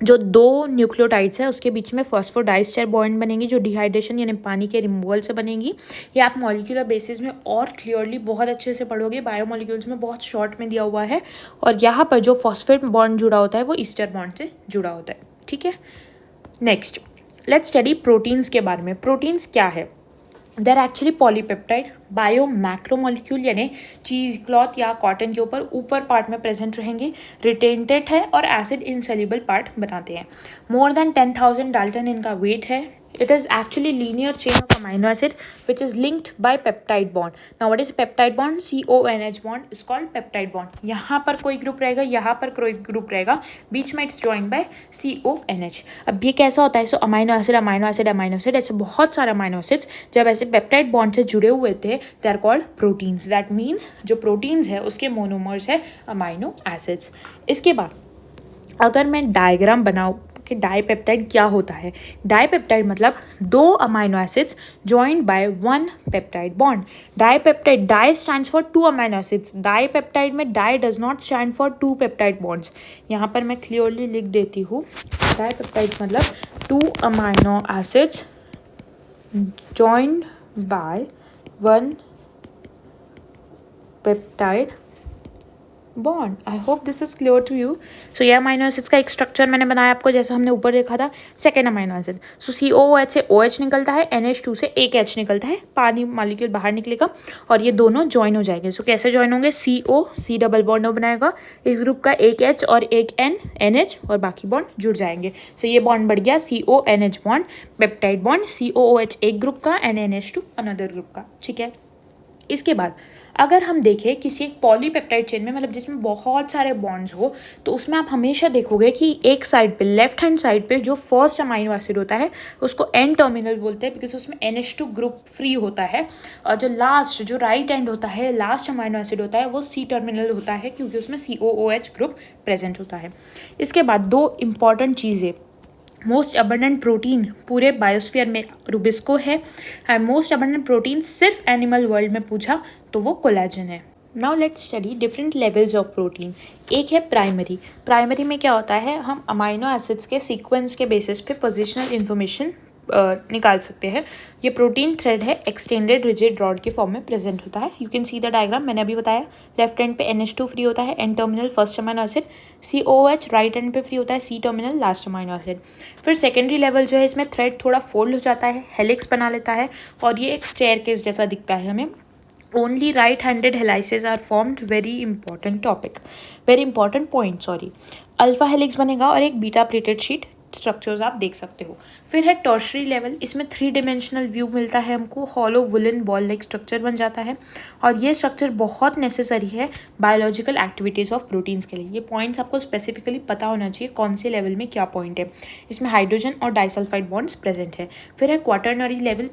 जो 2 न्यूक्लियोटाइड्स है उसके बीच में फॉस्फोडाइस्टर बॉन्ड बनेंगी जो डिहाइड्रेशन यानी पानी के रिमूवल से बनेंगी. ये आप मॉलिक्यूलर बेसिस में और क्लियरली बहुत अच्छे से पढ़ोगे, बायोमॉलिक्यूल्स में बहुत शॉर्ट में दिया हुआ है. और यहाँ पर जो फॉस्फेट बॉन्ड जुड़ा होता है वो ईस्टर बॉन्ड से जुड़ा होता है. ठीक है, नेक्स्ट लेट्स स्टडी प्रोटीन्स के बारे में. प्रोटीन्स क्या है? देर एक्चुअली पॉलीपेप्टाइड बायो मैक्रोमोलिक्यूल यानी चीज़, क्लॉथ या कॉटन के ऊपर पार्ट में प्रेजेंट रहेंगे, रिटेंटेड है और एसिड इनसेल्युबल पार्ट बनाते हैं. मोर देन 10,000 डाल्टन इनका वेट है. It is actually linear chain of amino acid which is linked by peptide bond. Now what is peptide bond? CONH bond is called peptide bond. यहाँ पर कोई ग्रुप रहेगा, यहाँ पर कोई ग्रुप रहेगा, बीच में इट्स joined by CONH. अब ये कैसा होता है? So amino acid amino acid amino acid, ऐसे बहुत सारे अमाइनो एसिड्स जब ऐसे पेप्टाइड बॉन्ड से जुड़े हुए थे they are called proteins. That means जो प्रोटीन्स है उसके मोनोमर्स है अमाइनो एसिड्स. इसके बाद अगर मैं डायग्राम बनाऊँ कि डाईपेप्टाइड क्या होता है, डाईपेप्टाइड मतलब 2 amino acids joined by 1 peptide bond. Dipeptide, di stands for 2 amino acids. Dipeptide में di does not stand for 2 peptide bonds. यहाँ पर मैं क्लियरली लिख देती हूँ, डाईपेप्टाइड मतलब 2 amino acids joined by 1 peptide bond. I hope this is clear to you. So ये अमाइनो एसिड्स का एक स्ट्रक्चर मैंने बनाया आपको जैसा हमने ऊपर देखा था. सेकेंड अमाइनो एसिड, सो COOH से OH निकलता है, NH2 से एक H निकलता है, पानी मॉलिक्यूल बाहर निकलेगा और ये दोनों ज्वाइन हो जाएंगे. सो कैसे ज्वाइन होंगे? C डबल बॉन्ड बनाएगा, इस ग्रुप का एक H और एक NH और बाकी बॉन्ड जुड़ जाएंगे. सो ये बॉन्ड बढ़ गया CONH bond, peptide bond. COOH एक ग्रुप का एंड NH2 अनदर ग्रुप का. ठीक है, इसके बाद अगर हम देखें किसी एक पॉलीपेप्टाइड चेन में, मतलब जिसमें बहुत सारे बॉन्ड्स हो, तो उसमें आप हमेशा देखोगे कि एक साइड पे, लेफ्ट हैंड साइड पे जो फर्स्ट अमाइनो एसिड होता है उसको एन टर्मिनल बोलते हैं, बिकॉज उसमें NH2 ग्रुप फ्री होता है. और जो लास्ट, जो राइट एंड होता है, लास्ट अमाइनो एसिड होता है वो C टर्मिनल होता है क्योंकि उसमें COOH ग्रुप प्रेजेंट होता है. इसके बाद 2 इंपॉर्टेंट चीज़ें, मोस्ट अबंडेंट प्रोटीन पूरे बायोस्फीयर में रुबिस्को है, एंड मोस्ट अबंडेंट प्रोटीन सिर्फ एनिमल वर्ल्ड में पूछा तो वो कोलेजन है. Now let's study different levels of protein. एक है प्राइमरी. प्राइमरी में क्या होता है, हम अमाइनो एसिड्स के सीक्वेंस के बेसिस पे पोजिशनल इन्फॉर्मेशन निकाल सकते हैं. ये प्रोटीन थ्रेड है, एक्सटेंडेड रिजिड रॉड के फॉर्म में प्रेजेंट होता है. You can see the diagram, मैंने अभी बताया. लेफ्ट एंड पे NH2 फ्री होता है, N terminal first amino acid. COOH right end पे फ्री होता है, C terminal last amino acid. फिर सेकेंडरी लेवल जो है, इसमें थ्रेड थोड़ा फोल्ड हो जाता है, हेलिक्स बना लेता है और ये एक स्टेयरकेस जैसा दिखता है हमें. Only right handed helices are formed. Very important topic, very important point, sorry. Alpha helix बनेगा और एक बीटा प्लेटेड शीट स्ट्रक्चर्स आप देख सकते हो. फिर है टर्शरी लेवल, इसमें 3 डिमेंशनल व्यू मिलता है हमको, hollow woollen ball like structure बन जाता है. और ये स्ट्रक्चर बहुत नेसेसरी है बायोलॉजिकल एक्टिविटीज़ ऑफ प्रोटीन्स के लिए. ये पॉइंट्स आपको स्पेसिफिकली पता होना चाहिए कौन से लेवल में क्या पॉइंट है. इसमें हाइड्रोजन और डाइसल्फाइड बॉन्ड्स प्रेजेंट है. फिर है क्वाटरनरी लेवल,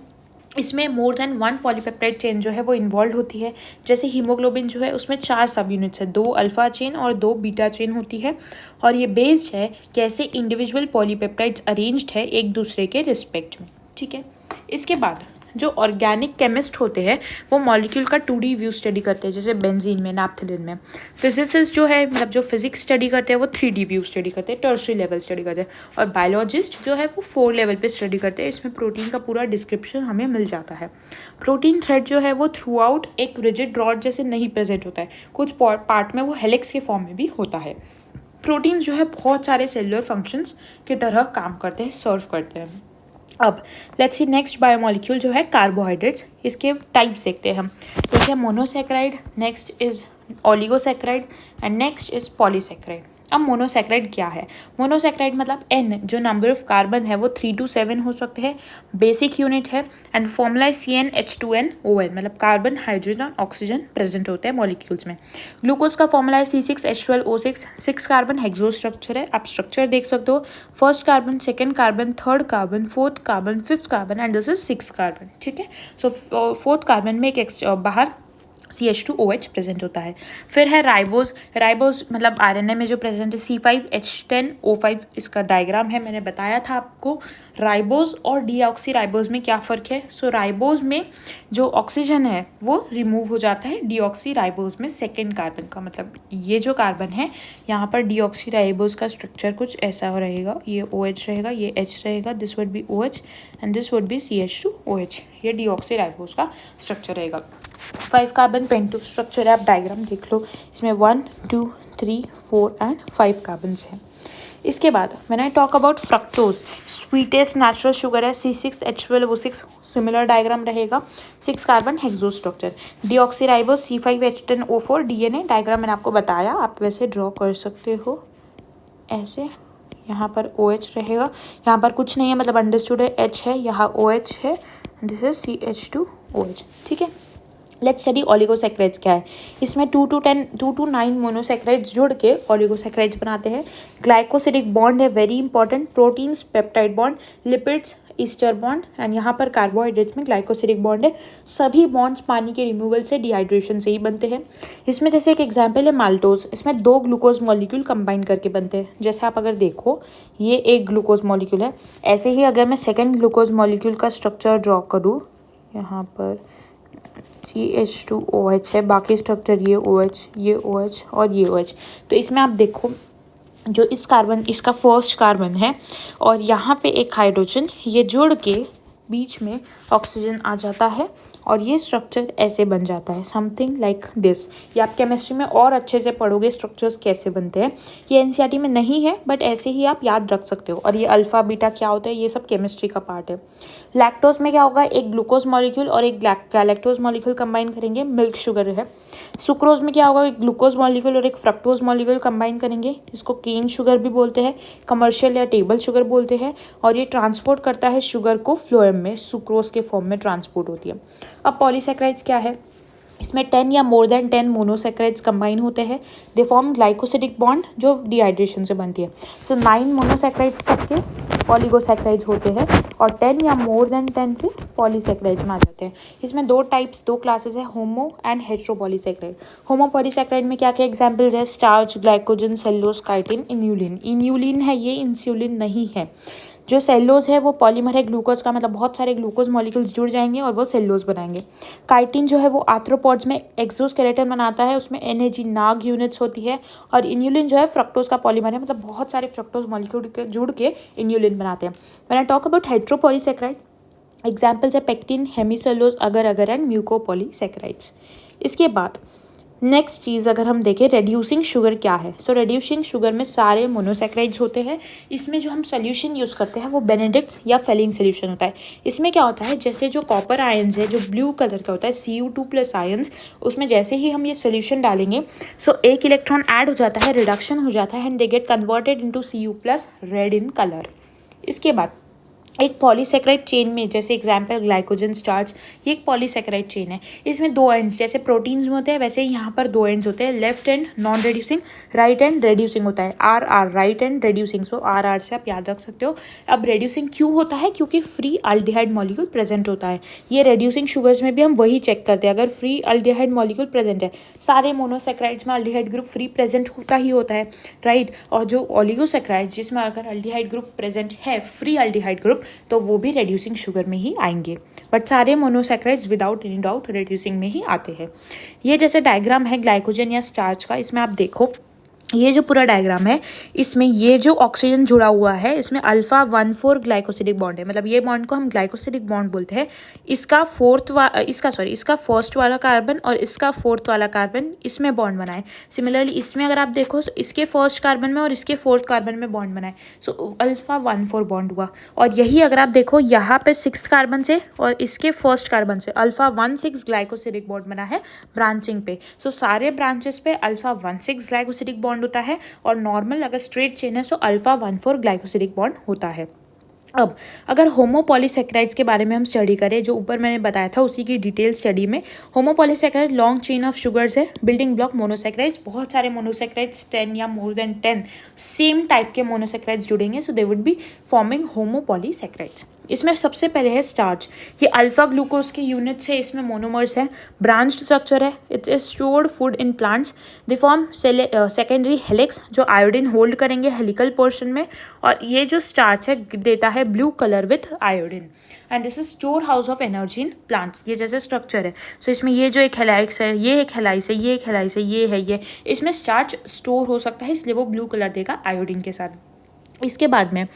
इसमें मोर देन 1 पॉलीपेप्टाइड चेन जो है वो इन्वॉल्व होती है. जैसे हीमोग्लोबिन जो है उसमें 4 सब यूनिट्स है, 2 अल्फा चेन और 2 बीटा चेन होती है. और ये बेस्ड है कैसे इंडिविजुअल पॉलीपेप्टाइड्स अरेंज्ड है एक दूसरे के रिस्पेक्ट में. ठीक है, इसके बाद जो ऑर्गेनिक केमिस्ट होते हैं वो मॉलिक्यूल का 2D व्यू स्टडी करते हैं, जैसे बेंजीन में, नैप्थलीन में. फिजिसिस्ट जो है, मतलब जो फिजिक्स स्टडी करते हैं वो 3D व्यू स्टडी करते हैं, टर्शरी लेवल स्टडी करते हैं. और बायोलॉजिस्ट जो है वो 4 लेवल पे स्टडी करते हैं. इसमें प्रोटीन का पूरा डिस्क्रिप्शन हमें मिल जाता है. प्रोटीन थ्रेड जो है वो थ्रू आउट एक रिजिड रॉड जैसे नहीं प्रेजेंट होता है, कुछ पार्ट में वो हेलिक्स के फॉर्म में भी होता है. प्रोटीन्स जो है बहुत सारे सेलुलर फंक्शंस की तरह काम करते हैं, सर्व करते हैं. अब लेट्स सी नेक्स्ट बायोमॉलिक्यूल जो है कार्बोहाइड्रेट्स. इसके टाइप्स देखते हैं हम. एक है monosaccharide, next is oligosaccharide and next is polysaccharide. अब मोनोसेक्राइड क्या है? मोनोसेक्राइड मतलब N जो नंबर ऑफ कार्बन है वो 3 to 7 हो सकते हैं, बेसिक यूनिट है, एंड फॉर्मूला है CnH2nOn, मतलब कार्बन हाइड्रोजन और ऑक्सीजन प्रेजेंट होते हैं मॉलिक्यूल्स में। ग्लूकोज का फॉर्मूला है C6H12O6, 6 कार्बन हेक्सो स्ट्रक्चर है। आप स्ट्रक्चर देख सकते हो, first carbon, second carbon, third carbon, fourth carbon, fifth carbon and this is 6 carbon, ठीक है। सो फोर्थ कार्बन में एक बाहर CH2OH प्रेजेंट होता है। फिर है राइबोज, राइबोज मतलब RNA में जो प्रेजेंट है C5H10O5, इसका डायग्राम है, मैंने बताया था आपको। राइबोज और डीऑक्सी राइबोज में क्या फ़र्क है? सो राइबोज में जो ऑक्सीजन है वो रिमूव हो जाता है, डीऑक्सी राइबोज में सेकेंड कार्बन का, मतलब ये जो कार्बन है यहाँ पर डीऑक्सी राइबोज का स्ट्रक्चर कुछ ऐसा हो रहेगा, ये OH रहेगा, ये H रहेगा, this would be OH and this would be CH2OH, ये डीऑक्सी राइबोज का स्ट्रक्चर रहेगा। 5 कार्बन पेंटो स्ट्रक्चर है, आप डायग्राम देख लो, इसमें 1 2 3 4 एंड 5 कार्बन्स हैं। इसके बाद when I talk about fructose, sweetest natural sugar है C6H12O6, सिमिलर डायग्राम रहेगा, 6 carbon hexo structure. Deoxyribose C5H10O4 DNA diagram मैंने आपको बताया, आप वैसे ड्रॉ कर सकते हो ऐसे, यहाँ पर OH रहेगा, यहाँ पर कुछ नहीं है मतलब अंडरस्टूड है, H है, यहाँ OH है, दिस इज CH2OH, ठीक है। लेट्स स्टडी ओलिगोसैकेराइड्स क्या है। इसमें 2 to 9 मोनोसैकेराइड्स जुड़ के ओलिगोसैकेराइड्स बनाते हैं। ग्लाइकोसिडिक बॉन्ड है very important, proteins peptide bond, lipids ester bond and यहाँ पर कार्बोहाइड्रेट्स में ग्लाइकोसिडिक बॉन्ड है। सभी बॉन्ड्स पानी के रिमूवल से, डिहाइड्रेशन से ही बनते हैं। इसमें जैसे एक एग्जाम्पल है माल्टोज, इसमें 2 ग्लूकोज मॉलिक्यूल कंबाइन करके बनते हैं। जैसे आप अगर देखो ये एक ग्लूकोज मॉलिक्यूल है, ऐसे ही अगर मैं सेकेंड ग्लूकोज मॉलिक्यूल का स्ट्रक्चर ड्रॉ करूँ, यहाँ पर CH2OH है, बाकी स्ट्रक्चर ये OH, ये OH और ये OH। तो इसमें आप देखो जो इस कार्बन, इसका फर्स्ट कार्बन है और यहाँ पे एक हाइड्रोजन, ये जुड़ के बीच में ऑक्सीजन आ जाता है और ये स्ट्रक्चर ऐसे बन जाता है, समथिंग लाइक दिस। ये आप केमिस्ट्री में और अच्छे से पढ़ोगे स्ट्रक्चर्स कैसे बनते हैं, ये NCERT में नहीं है बट ऐसे ही आप याद रख सकते हो। और ये अल्फ़ा बीटा क्या होता है, ये सब केमिस्ट्री का पार्ट है। लैक्टोज में क्या होगा, एक ग्लूकोज मॉलिक्यूल और एक गैलेक्टोज मॉलिक्यूल कंबाइन करेंगे, मिल्क शुगर है। सुक्रोज में क्या होगा, एक ग्लूकोज मॉलिक्यूल और एक फ्रक्टोज मॉलिक्यूल कंबाइन करेंगे, इसको केन शुगर भी बोलते हैं, कमर्शियल या टेबल शुगर बोलते हैं, और ये ट्रांसपोर्ट करता है शुगर को फ्लोएम में, सुक्रोज के फॉर्म में ट्रांसपोर्ट होती है। अब पॉलीसैकेराइड्स क्या है, इसमें 10 या मोर देन 10 मोनोसैकेराइड्स कंबाइन होते हैं, दे फॉर्म ग्लाइकोसिडिक बॉन्ड जो डिहाइड्रेशन से बनती है। सो 9 मोनोसैकेराइड्स तक के ओलिगोसैकेराइड्स होते हैं और 10 या मोर देन 10 से पॉलीसैकेराइड्स में आ जाते हैं। इसमें दो क्लासेस है, होमो एंड हेटेरोपॉलीसैकेराइड। होमो पॉलीसैकेराइड में क्या क्या एग्जाम्पल्स है, starch, glycogen, cellulose, chitin, inulin. Inulin है ये, इंसुलिन नहीं है। जो सेल्यूलोज है वो पॉलीमर है ग्लूकोज का, मतलब बहुत सारे ग्लूकोज मॉलिक्यूल्स जुड़ जाएंगे और वो सेल्यूलोज बनाएंगे। काइटिन जो है वो आर्थ्रोपॉड्स में एक्सोस्केलेटन बनाता है, उसमें NAG नाग यूनिट्स होती है। और इन्यूलिन जो है फ्रक्टोज का पॉलीमर है, मतलब बहुत सारे फ्रक्टोज मॉलिक्यूल जुड़ के इन्यूलिन बनाते हैं। When I talk about heteropolysaccharide, examples है pectin, hemicellulose, agar agar and म्यूकोपॉलीसैकेराइड्स। इसके बाद नेक्स्ट चीज़ अगर हम देखें, रेड्यूसिंग शुगर क्या है। सो रेड्यूसिंग शुगर में सारे मोनोसैकेराइड्स होते हैं। इसमें जो हम सोल्यूशन यूज़ करते हैं वो बेनेडिक्ट्स या फेलिंग सोल्यूशन होता है। इसमें क्या होता है, जैसे जो कॉपर आयंस है जो ब्लू कलर का होता है, Cu2+ आयंस, उसमें जैसे ही हम ये सोल्यूशन डालेंगे सो एक इलेक्ट्रॉन ऐड हो जाता है, रिडक्शन हो जाता है and they get converted into Cu+, red in colour. इसके बाद एक पॉलीसैकेराइड चेन में, जैसे एग्जाम्पल ग्लाइकोजन, स्टार्च, ये एक पॉलीसैकेराइड चेन है। इसमें 2 एंड्स, जैसे प्रोटीन्स में होते हैं वैसे ही यहाँ पर 2 एंड्स होते हैं, left and non reducing, right and reducing होता है, RR right and reducing. So RR से आप याद रख सकते हो। अब रेड्यूसिंग क्यों होता है, क्योंकि फ्री अल्डिहाइड मॉलिक्यूल प्रेजेंट होता है। ये रेड्यूसिंग शुगर्स में भी हम वही चेक करते हैं, अगर फ्री अल्डिहाइड मॉलिक्यूल प्रेजेंट है। सारे मोनोसैकेराइड्स में अल्डिहाइड ग्रुप फ्री प्रेजेंट होता ही होता है, राइट। और जो ओलिगोसैकेराइड्स जिसमें अगर अल्डिहाइड ग्रुप प्रेजेंट है, फ्री अल्डिहाइड ग्रुप, तो वो भी रेड्यूसिंग शुगर में ही आएंगे। बट सारे monosaccharides without any doubt reducing में ही आते हैं। ये जैसे डायग्राम है ग्लाइकोजन या स्टार्च का, इसमें आप देखो ये जो पूरा डायग्राम है, इसमें ये जो ऑक्सीजन जुड़ा हुआ है इसमें अल्फा 1,4 ग्लाइकोसिडिक बॉन्ड है, मतलब ये बॉन्ड को हम ग्लाइकोसिडिक बॉन्ड बोलते हैं। इसका फर्स्ट वाला कार्बन और इसका फोर्थ वाला कार्बन इसमें बॉन्ड बनाए। सिमिलरली इसमें अगर आप देखो इसके फर्स्ट कार्बन में और इसके फोर्थ कार्बन में बॉन्ड बनाए, सो अल्फा 1,4 बॉन्ड हुआ। और यही अगर आप देखो यहाँ पे 6th कार्बन से और इसके फर्स्ट कार्बन से अल्फा 1,6 ग्लाइकोसिडिक बॉन्ड बना है ब्रांचिंग पे। सो सारे ब्रांचेस पे अल्फा 1,6 ग्लाइकोसिडिक बॉन्ड बॉन्ड होता है, और नॉर्मल अगर स्ट्रेट चेन है तो अल्फा 1,4 ग्लाइकोसिलिक बॉन्ड होता है। अब अगर होमोपॉलीसेकेराइड्स के बारे में हम स्टडी करें, जो ऊपर मैंने बताया था उसी की डिटेल स्टडी में, होमोपॉलीसेकेराइड लॉन्ग चेन ऑफ शुगर्स है, बिल्डिंग ब्लॉक मोनोसेकेराइड्स, बहुत सारे मोनोसेकेराइड्स 10 या मोर देन 10 सेम टाइप के मोनोसेकेराइड्स जुड़ेंगे, सो दे वुड बी फॉर्मिंग होमोपॉलीसेकेराइड्स। इसमें सबसे पहले है स्टार्च, ये अल्फा ग्लूकोज के यूनिट्स है, इसमें मोनोमर्स है, ब्रांच्ड स्ट्रक्चर है, it is stored food in plants, they form secondary helix जो आयोडीन होल्ड करेंगे हेलिकल पोर्शन में, और ये जो स्टार्च है देता है blue colour with iodine, and this is store house of energy in plants. ये जैसे स्ट्रक्चर है, सो इसमें ये जो एक हेलाइक्स है, ये एक हेलाइस है, ये एक हेलाइस है, ये है, ये इसमें स्टार्च स्टोर हो सकता है, इसलिए वो ब्लू कलर देगा आयोडीन के साथ। इसके बाद में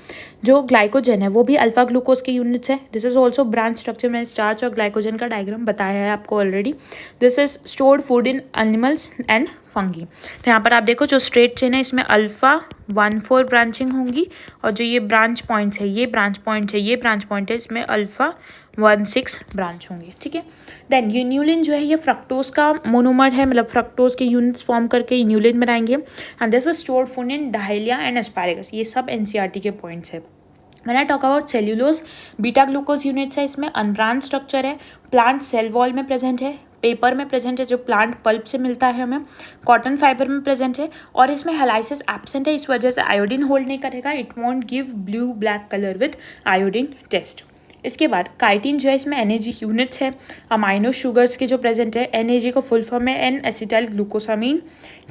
जो ग्लाइकोजन है वो भी अल्फा ग्लूकोज के यूनिट्स है, this is also branch structure. मैंने स्टार्च और ग्लाइकोजन का डायग्राम बताया है आपको already. This is stored food in animals and fungi. तो यहाँ पर आप देखो जो स्ट्रेट चेन है इसमें अल्फा 1,4 ब्रांचिंग होंगी, और जो ये ब्रांच पॉइंट्स है, ये ब्रांच पॉइंट है, ये ब्रांच पॉइंट है, इसमें अल्फा 1,6 ब्रांच होंगे, ठीक है। देन यून्यूलिन जो है ये फ्रक्टोज का मोनोमर है, मतलब फ्रक्टोज के यूनिट्स फॉर्म करके यून्यूलिन बनाएंगे, and this is stored food in dahlia and asparagus. ये सब एनसीईआरटी के पॉइंट्स है। When I talk about cellulose, beta glucose units है, इसमें अनब्रांच स्ट्रक्चर है, प्लांट सेल वॉल में प्रेजेंट है, पेपर में प्रेजेंट है जो प्लांट पल्प से मिलता है हमें, कॉटन फाइबर में प्रेजेंट है, और इसमें हेलाइसिस एब्सेंट है, इस वजह से आयोडीन होल्ड नहीं करेगा, it won't give blue black colour with iodine test. इसके बाद काइटिन जो है इसमें एनएजी यूनिट्स है, अमाइनो शुगर्स के जो प्रेजेंट है, एनएजी को फुल फॉर्म है N acetyl glucosamine,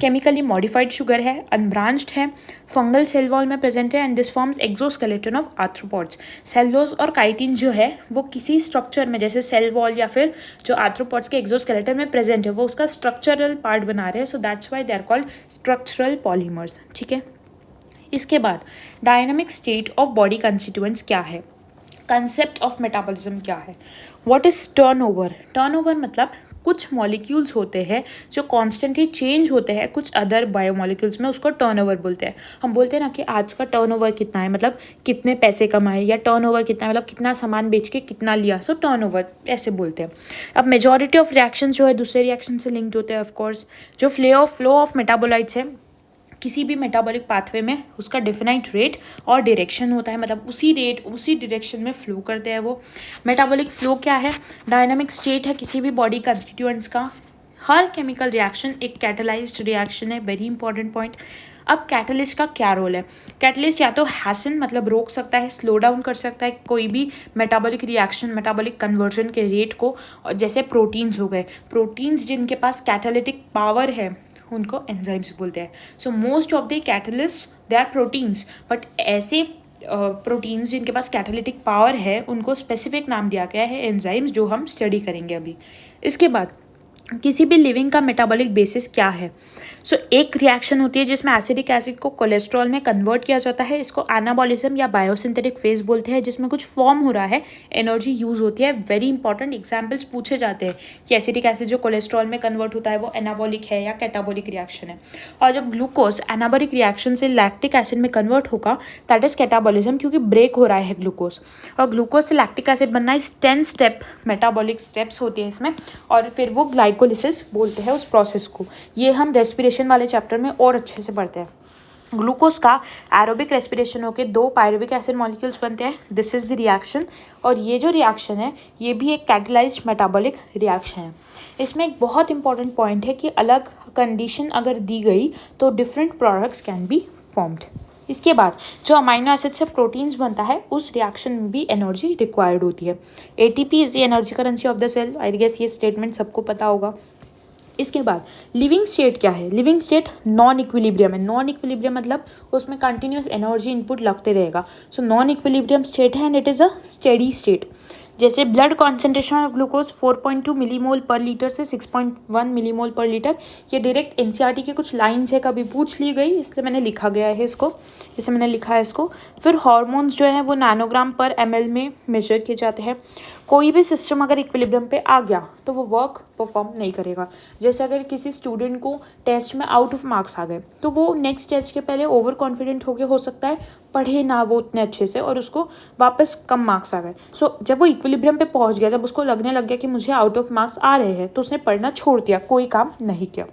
chemically modified sugar है, अनब्रांच्ड है, फंगल सेल वॉल में प्रेजेंट है, and this forms exoskeleton of arthropods. Cellulose और काइटिन जो है वो किसी स्ट्रक्चर में, जैसे सेल वॉल या फिर जो आर्थ्रोपॉड्स के एक्सोस्केलेटन में प्रेजेंट है, वो उसका स्ट्रक्चरल पार्ट बना रहे हैं, so that's why they are called structural polymers, ठीक है। इसके बाद dynamic state of body constituents क्या है, कंसेप्ट ऑफ मेटाबॉलिज्म क्या है, व्हाट इज टर्नओवर। टर्नओवर मतलब कुछ मॉलिक्यूल्स होते हैं जो कॉन्स्टेंटली चेंज होते हैं कुछ अदर बायोमॉलिक्यूल्स में, उसको टर्नओवर बोलते हैं। हम बोलते हैं ना कि आज का टर्नओवर कितना है, मतलब कितने पैसे कमाए, या टर्नओवर कितना है मतलब कितना सामान बेच के कितना लिया, सो टर्नओवर ऐसे बोलते हैं। अब मेजॉरिटी ऑफ रिएक्शंस जो है दूसरे रिएक्शन से लिंक्ड होते हैं ऑफकोर्स। जो फ्लो ऑफ मेटाबोलाइट्स है किसी भी मेटाबॉलिक पाथवे में उसका डिफिनाइट रेट और डायरेक्शन होता है, मतलब उसी रेट उसी डायरेक्शन में फ्लो करते हैं वो। मेटाबॉलिक फ्लो क्या है, डायनामिक स्टेट है किसी भी बॉडी कंस्टिट्यूएंट्स का। हर केमिकल रिएक्शन एक कैटलाइज्ड रिएक्शन है, वेरी इंपॉर्टेंट पॉइंट। अब कैटलिस्ट का क्या रोल है, कैटलिस्ट या तो हैसन मतलब रोक सकता है, स्लो डाउन कर सकता है कोई भी मेटाबॉलिक रिएक्शन, मेटाबॉलिक कन्वर्जन के रेट को, और जैसे प्रोटीन्स हो गए, प्रोटीन्स जिनके पास कैटालिटिक पावर है उनको एंजाइम्स बोलते हैं। So most of the catalyst they are proteins, but ऐसे प्रोटीन्स जिनके पास कैटालिटिक पावर है उनको स्पेसिफिक नाम दिया गया है एंजाइम्स, जो हम स्टडी करेंगे अभी। इसके बाद किसी भी लिविंग का मेटाबॉलिक बेसिस क्या है, सो एक रिएक्शन होती है जिसमें एसिडिक एसिड को कोलेस्ट्रॉल में कन्वर्ट किया जाता है, इसको एनाबॉलिज्म या बायोसिंथेटिक फेज बोलते हैं, जिसमें कुछ फॉर्म हो रहा है, एनर्जी यूज होती है। वेरी इंपॉर्टेंट एग्जाम्पल्स पूछे जाते हैं कि एसिडिक एसिड जो कोलेस्ट्रॉल में कन्वर्ट होता है वो एनाबॉलिक है या कैटाबॉलिक रिएक्शन है, और जब ग्लूकोज एनाबॉलिक रिएक्शन से लैक्टिक एसिड में कन्वर्ट होगा दैट इज कैटाबॉलिज्म, क्योंकि ब्रेक हो रहा है ग्लूकोज, और ग्लूकोज से लैक्टिक एसिड बनना इस 10 स्टेप मेटाबॉलिक स्टेप्स होती है इसमें, और फिर वो ग्लाइकोलिसिस बोलते हैं उस प्रोसेस को। ये हम रेस्पिरेशन वाले चैप्टर में और अच्छे से पढ़ते हैं। ग्लूकोज का एरोबिक रेस्पिरेशन होकर 2 पायरुविक एसिड मॉलिक्यूल्स बनते हैं, दिस इज द रिएक्शन, और ये जो रिएक्शन है ये भी एक कैटलाइज्ड मेटाबॉलिक रिएक्शन है। इसमें एक बहुत इंपॉर्टेंट पॉइंट है कि अलग कंडीशन अगर दी गई तो different products can be formed. इसके बाद जो अमाइनो एसिड से प्रोटीन्स बनता है उस रिएक्शन में भी एनर्जी रिक्वायर्ड होती है। ATP is the energy currency of the cell, I guess ये स्टेटमेंट सबको पता होगा। इसके बाद लिविंग स्टेट क्या है, लिविंग स्टेट नॉन इक्विलिब्रियम है। नॉन इक्विलिब्रियम मतलब उसमें कंटिन्यूस एनर्जी इनपुट लगते रहेगा, सो नॉन इक्विलिब्रियम स्टेट है and it is a steady state. जैसे blood concentration of glucose 4.2 millimole per litre से 6.1 मिलीमोल पर लीटर, ये डायरेक्ट एनसीईआरटी के कुछ लाइन्स है, कभी पूछ ली गई इसलिए मैंने लिखा गया है इसको, जैसे मैंने लिखा है इसको। फिर हार्मोन्स जो है वो नैनोग्राम पर ml में मेजर किए जाते हैं। कोई भी सिस्टम अगर इक्विलिब्रियम पे आ गया तो वो वर्क परफॉर्म नहीं करेगा। जैसे अगर किसी स्टूडेंट को टेस्ट में आउट ऑफ मार्क्स आ गए तो वो नेक्स्ट टेस्ट के पहले ओवर कॉन्फिडेंट होके हो सकता है पढ़े ना वो उतने अच्छे से और उसको वापस कम मार्क्स आ गए। सो जब वो इक्विलिब्रियम पे पहुंच गया, जब उसको लगने लग गया कि मुझे आउट ऑफ मार्क्स आ रहे हैं, तो उसने पढ़ना छोड़ दिया, कोई काम नहीं किया।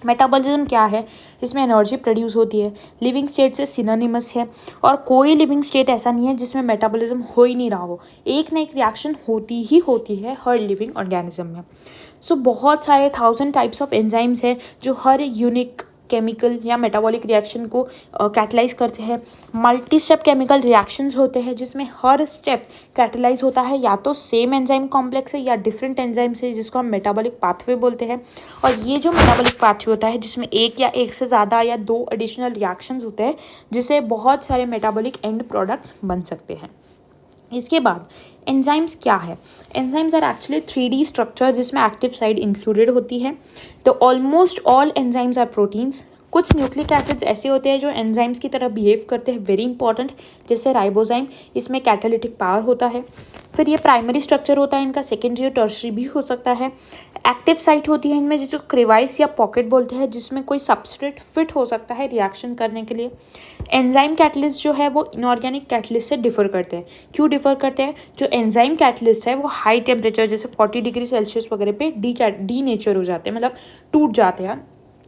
मेटाबॉलिज्म क्या है? इसमें एनर्जी प्रोड्यूस होती है, लिविंग स्टेट से सिनोनिमस है, और कोई लिविंग स्टेट ऐसा नहीं है जिसमें मेटाबॉलिज्म हो ही नहीं रहा हो। एक ना एक रिएक्शन होती ही होती है हर लिविंग ऑर्गेनिज्म में। सो बहुत सारे 1000 टाइप्स ऑफ एंजाइम्स हैं जो हर यूनिक केमिकल या मेटाबॉलिक रिएक्शन को कैटलाइज करते हैं। मल्टी स्टेप केमिकल रिएक्शंस होते हैं जिसमें हर स्टेप कैटलाइज होता है या तो सेम एंजाइम कॉम्प्लेक्स से या डिफरेंट एंजाइम से, जिसको हम मेटाबॉलिक पाथवे बोलते हैं। और ये जो मेटाबॉलिक पाथवे होता है जिसमें एक या एक से ज़्यादा या दो एडिशनल रिएक्शंस होते हैं जिससे बहुत सारे मेटाबॉलिक एंड प्रोडक्ट्स बन सकते हैं। इसके बाद एंजाइम्स क्या है? Enzymes are actually 3D structure जिसमें एक्टिव साइट इंक्लूडेड होती है। तो almost all enzymes are proteins. कुछ न्यूक्लिक एसिड्स ऐसे होते हैं जो एंजाइम्स की तरह बिहेव करते हैं, वेरी इंपॉर्टेंट, जैसे राइबोजाइम, इसमें कैटालिटिक पावर होता है। फिर ये प्राइमरी स्ट्रक्चर होता है इनका, सेकेंडरी और टर्शरी भी हो सकता है। एक्टिव साइट होती है इनमें जिसको क्रेवाइस या पॉकेट बोलते हैं, जिसमें कोई सबस्ट्रेट फिट हो सकता है रिएक्शन करने के लिए। एंजाइम कैटलिस्ट जो है वो इनऑर्गेनिक कैटलिस्ट से डिफर करते हैं। क्यों डिफर करते हैं? जो एंजाइम कैटलिस्ट है वो हाई टेम्परेचर जैसे 40 डिग्री सेल्सियस वगैरह पे डी नेचर हो जाते हैं, मतलब टूट जाते हैं।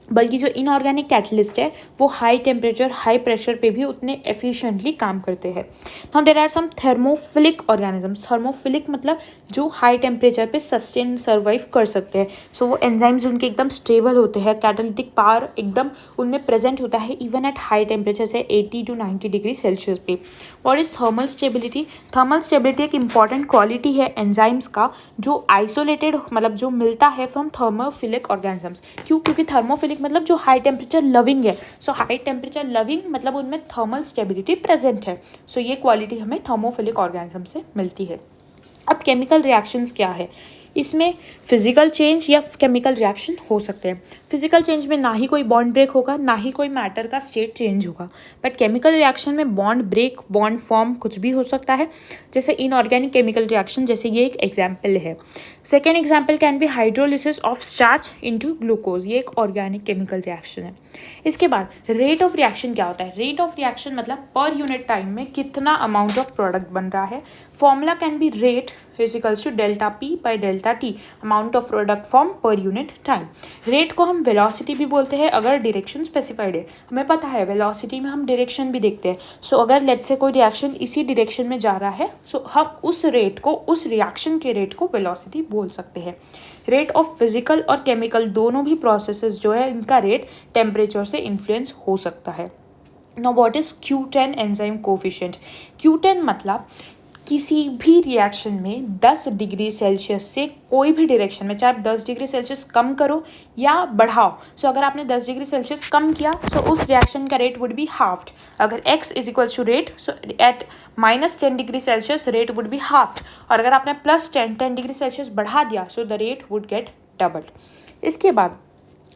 बल्कि जो इनऑर्गेनिक कैटलिस्ट है वो हाई टेम्परेचर हाई प्रेशर पे भी उतने एफिशिएंटली काम करते हैं। Now there are some thermophilic organisms. Thermophilic मतलब जो हाई टेम्परेचर पे सस्टेन सर्वाइव कर सकते हैं। सो वो एंजाइम्स उनके एकदम स्टेबल होते हैं, कैटालिटिक पावर एकदम उनमें प्रेजेंट होता है इवन एट हाई टेम्परेचर से 80 to 90 डिग्री सेल्सियस पे। What is thermal stability? Thermal stability एक इंपॉर्टेंट क्वालिटी है एंजाइम्स का जो आइसोलेटेड मतलब जो मिलता है फ्रॉम थर्मोफिलिक ऑर्गेनिजम्स। क्यों? क्योंकि थर्मोफिलिक मतलब जो हाई टेम्परेचर लविंग है। सो हाई टेम्परेचर लविंग मतलब उनमें थर्मल स्टेबिलिटी प्रेजेंट है। सो ये क्वालिटी हमें थर्मोफिलिक ऑर्गेनिज्म से मिलती है। अब केमिकल रिएक्शंस क्या है? इसमें फिजिकल चेंज या केमिकल रिएक्शन हो सकते हैं। फिजिकल चेंज में ना ही कोई बॉन्ड ब्रेक होगा ना ही कोई मैटर का स्टेट चेंज होगा, बट केमिकल रिएक्शन में बॉन्ड ब्रेक बॉन्ड फॉर्म कुछ भी हो सकता है, जैसे इनऑर्गेनिक केमिकल रिएक्शन, जैसे ये एक एग्जाम्पल है। Second example can be hydrolysis of starch into glucose, ये एक ऑर्गेनिक केमिकल रिएक्शन है। इसके बाद रेट ऑफ रिएक्शन क्या होता है? रेट ऑफ रिएक्शन मतलब पर यूनिट टाइम में कितना अमाउंट ऑफ प्रोडक्ट बन रहा है। Formula can be rate is equals to delta p by delta t, amount of product form पर यूनिट टाइम। रेट को हम वेलोसिटी भी बोलते हैं अगर डायरेक्शन स्पेसिफाइड है। हमें पता है वेलोसिटी में हम डायरेक्शन भी देखते हैं। सो अगर लेट से कोई रिएक्शन इसी डायरेक्शन में जा रहा है, सो हम उस रेट को, उस रिएक्शन के रेट को वेलोसिटी बोल सकते हैं। रेट ऑफ फिजिकल और केमिकल दोनों भी प्रोसेसेस जो है इनका रेट टेम्परेचर से इन्फ्लुएंस हो सकता है। Now what is Q10 enzyme coefficient? Q10 मतलब किसी भी रिएक्शन में 10 डिग्री सेल्सियस से कोई भी डायरेक्शन में, चाहे आप 10 डिग्री सेल्सियस कम करो या बढ़ाओ। सो अगर आपने 10 डिग्री सेल्सियस कम किया तो उस रिएक्शन का रेट वुड बी हाफ्ड। अगर x is equals to rate, so at -10 degree celsius rate would be halved, और अगर आपने +10 डिग्री सेल्सियस बढ़ा दिया so the rate would get doubled. इसके बाद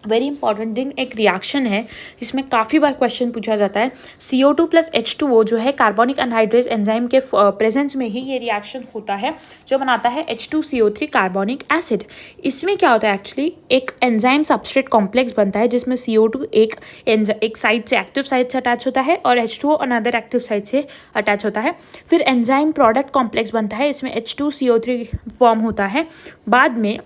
वेरी इंपॉर्टेंट थिंग, एक रिएक्शन है जिसमें काफ़ी बार क्वेश्चन पूछा जाता है। CO2 + H2O जो है कार्बोनिक अनहाइड्रेज एंजाइम के प्रेजेंस में ही ये रिएक्शन होता है जो बनाता है H2CO3 कार्बोनिक एसिड। इसमें क्या होता है एक्चुअली, एक एंजाइम सबस्ट्रेट कॉम्प्लेक्स बनता है जिसमें CO2 एक साइड से एक्टिव साइड से अटैच होता है और H2O अनदर एक्टिव साइड से अटैच होता है। फिर एंजाइम प्रोडक्ट कॉम्प्लेक्स बनता है, इसमें H2CO3 फॉर्म होता है। बाद में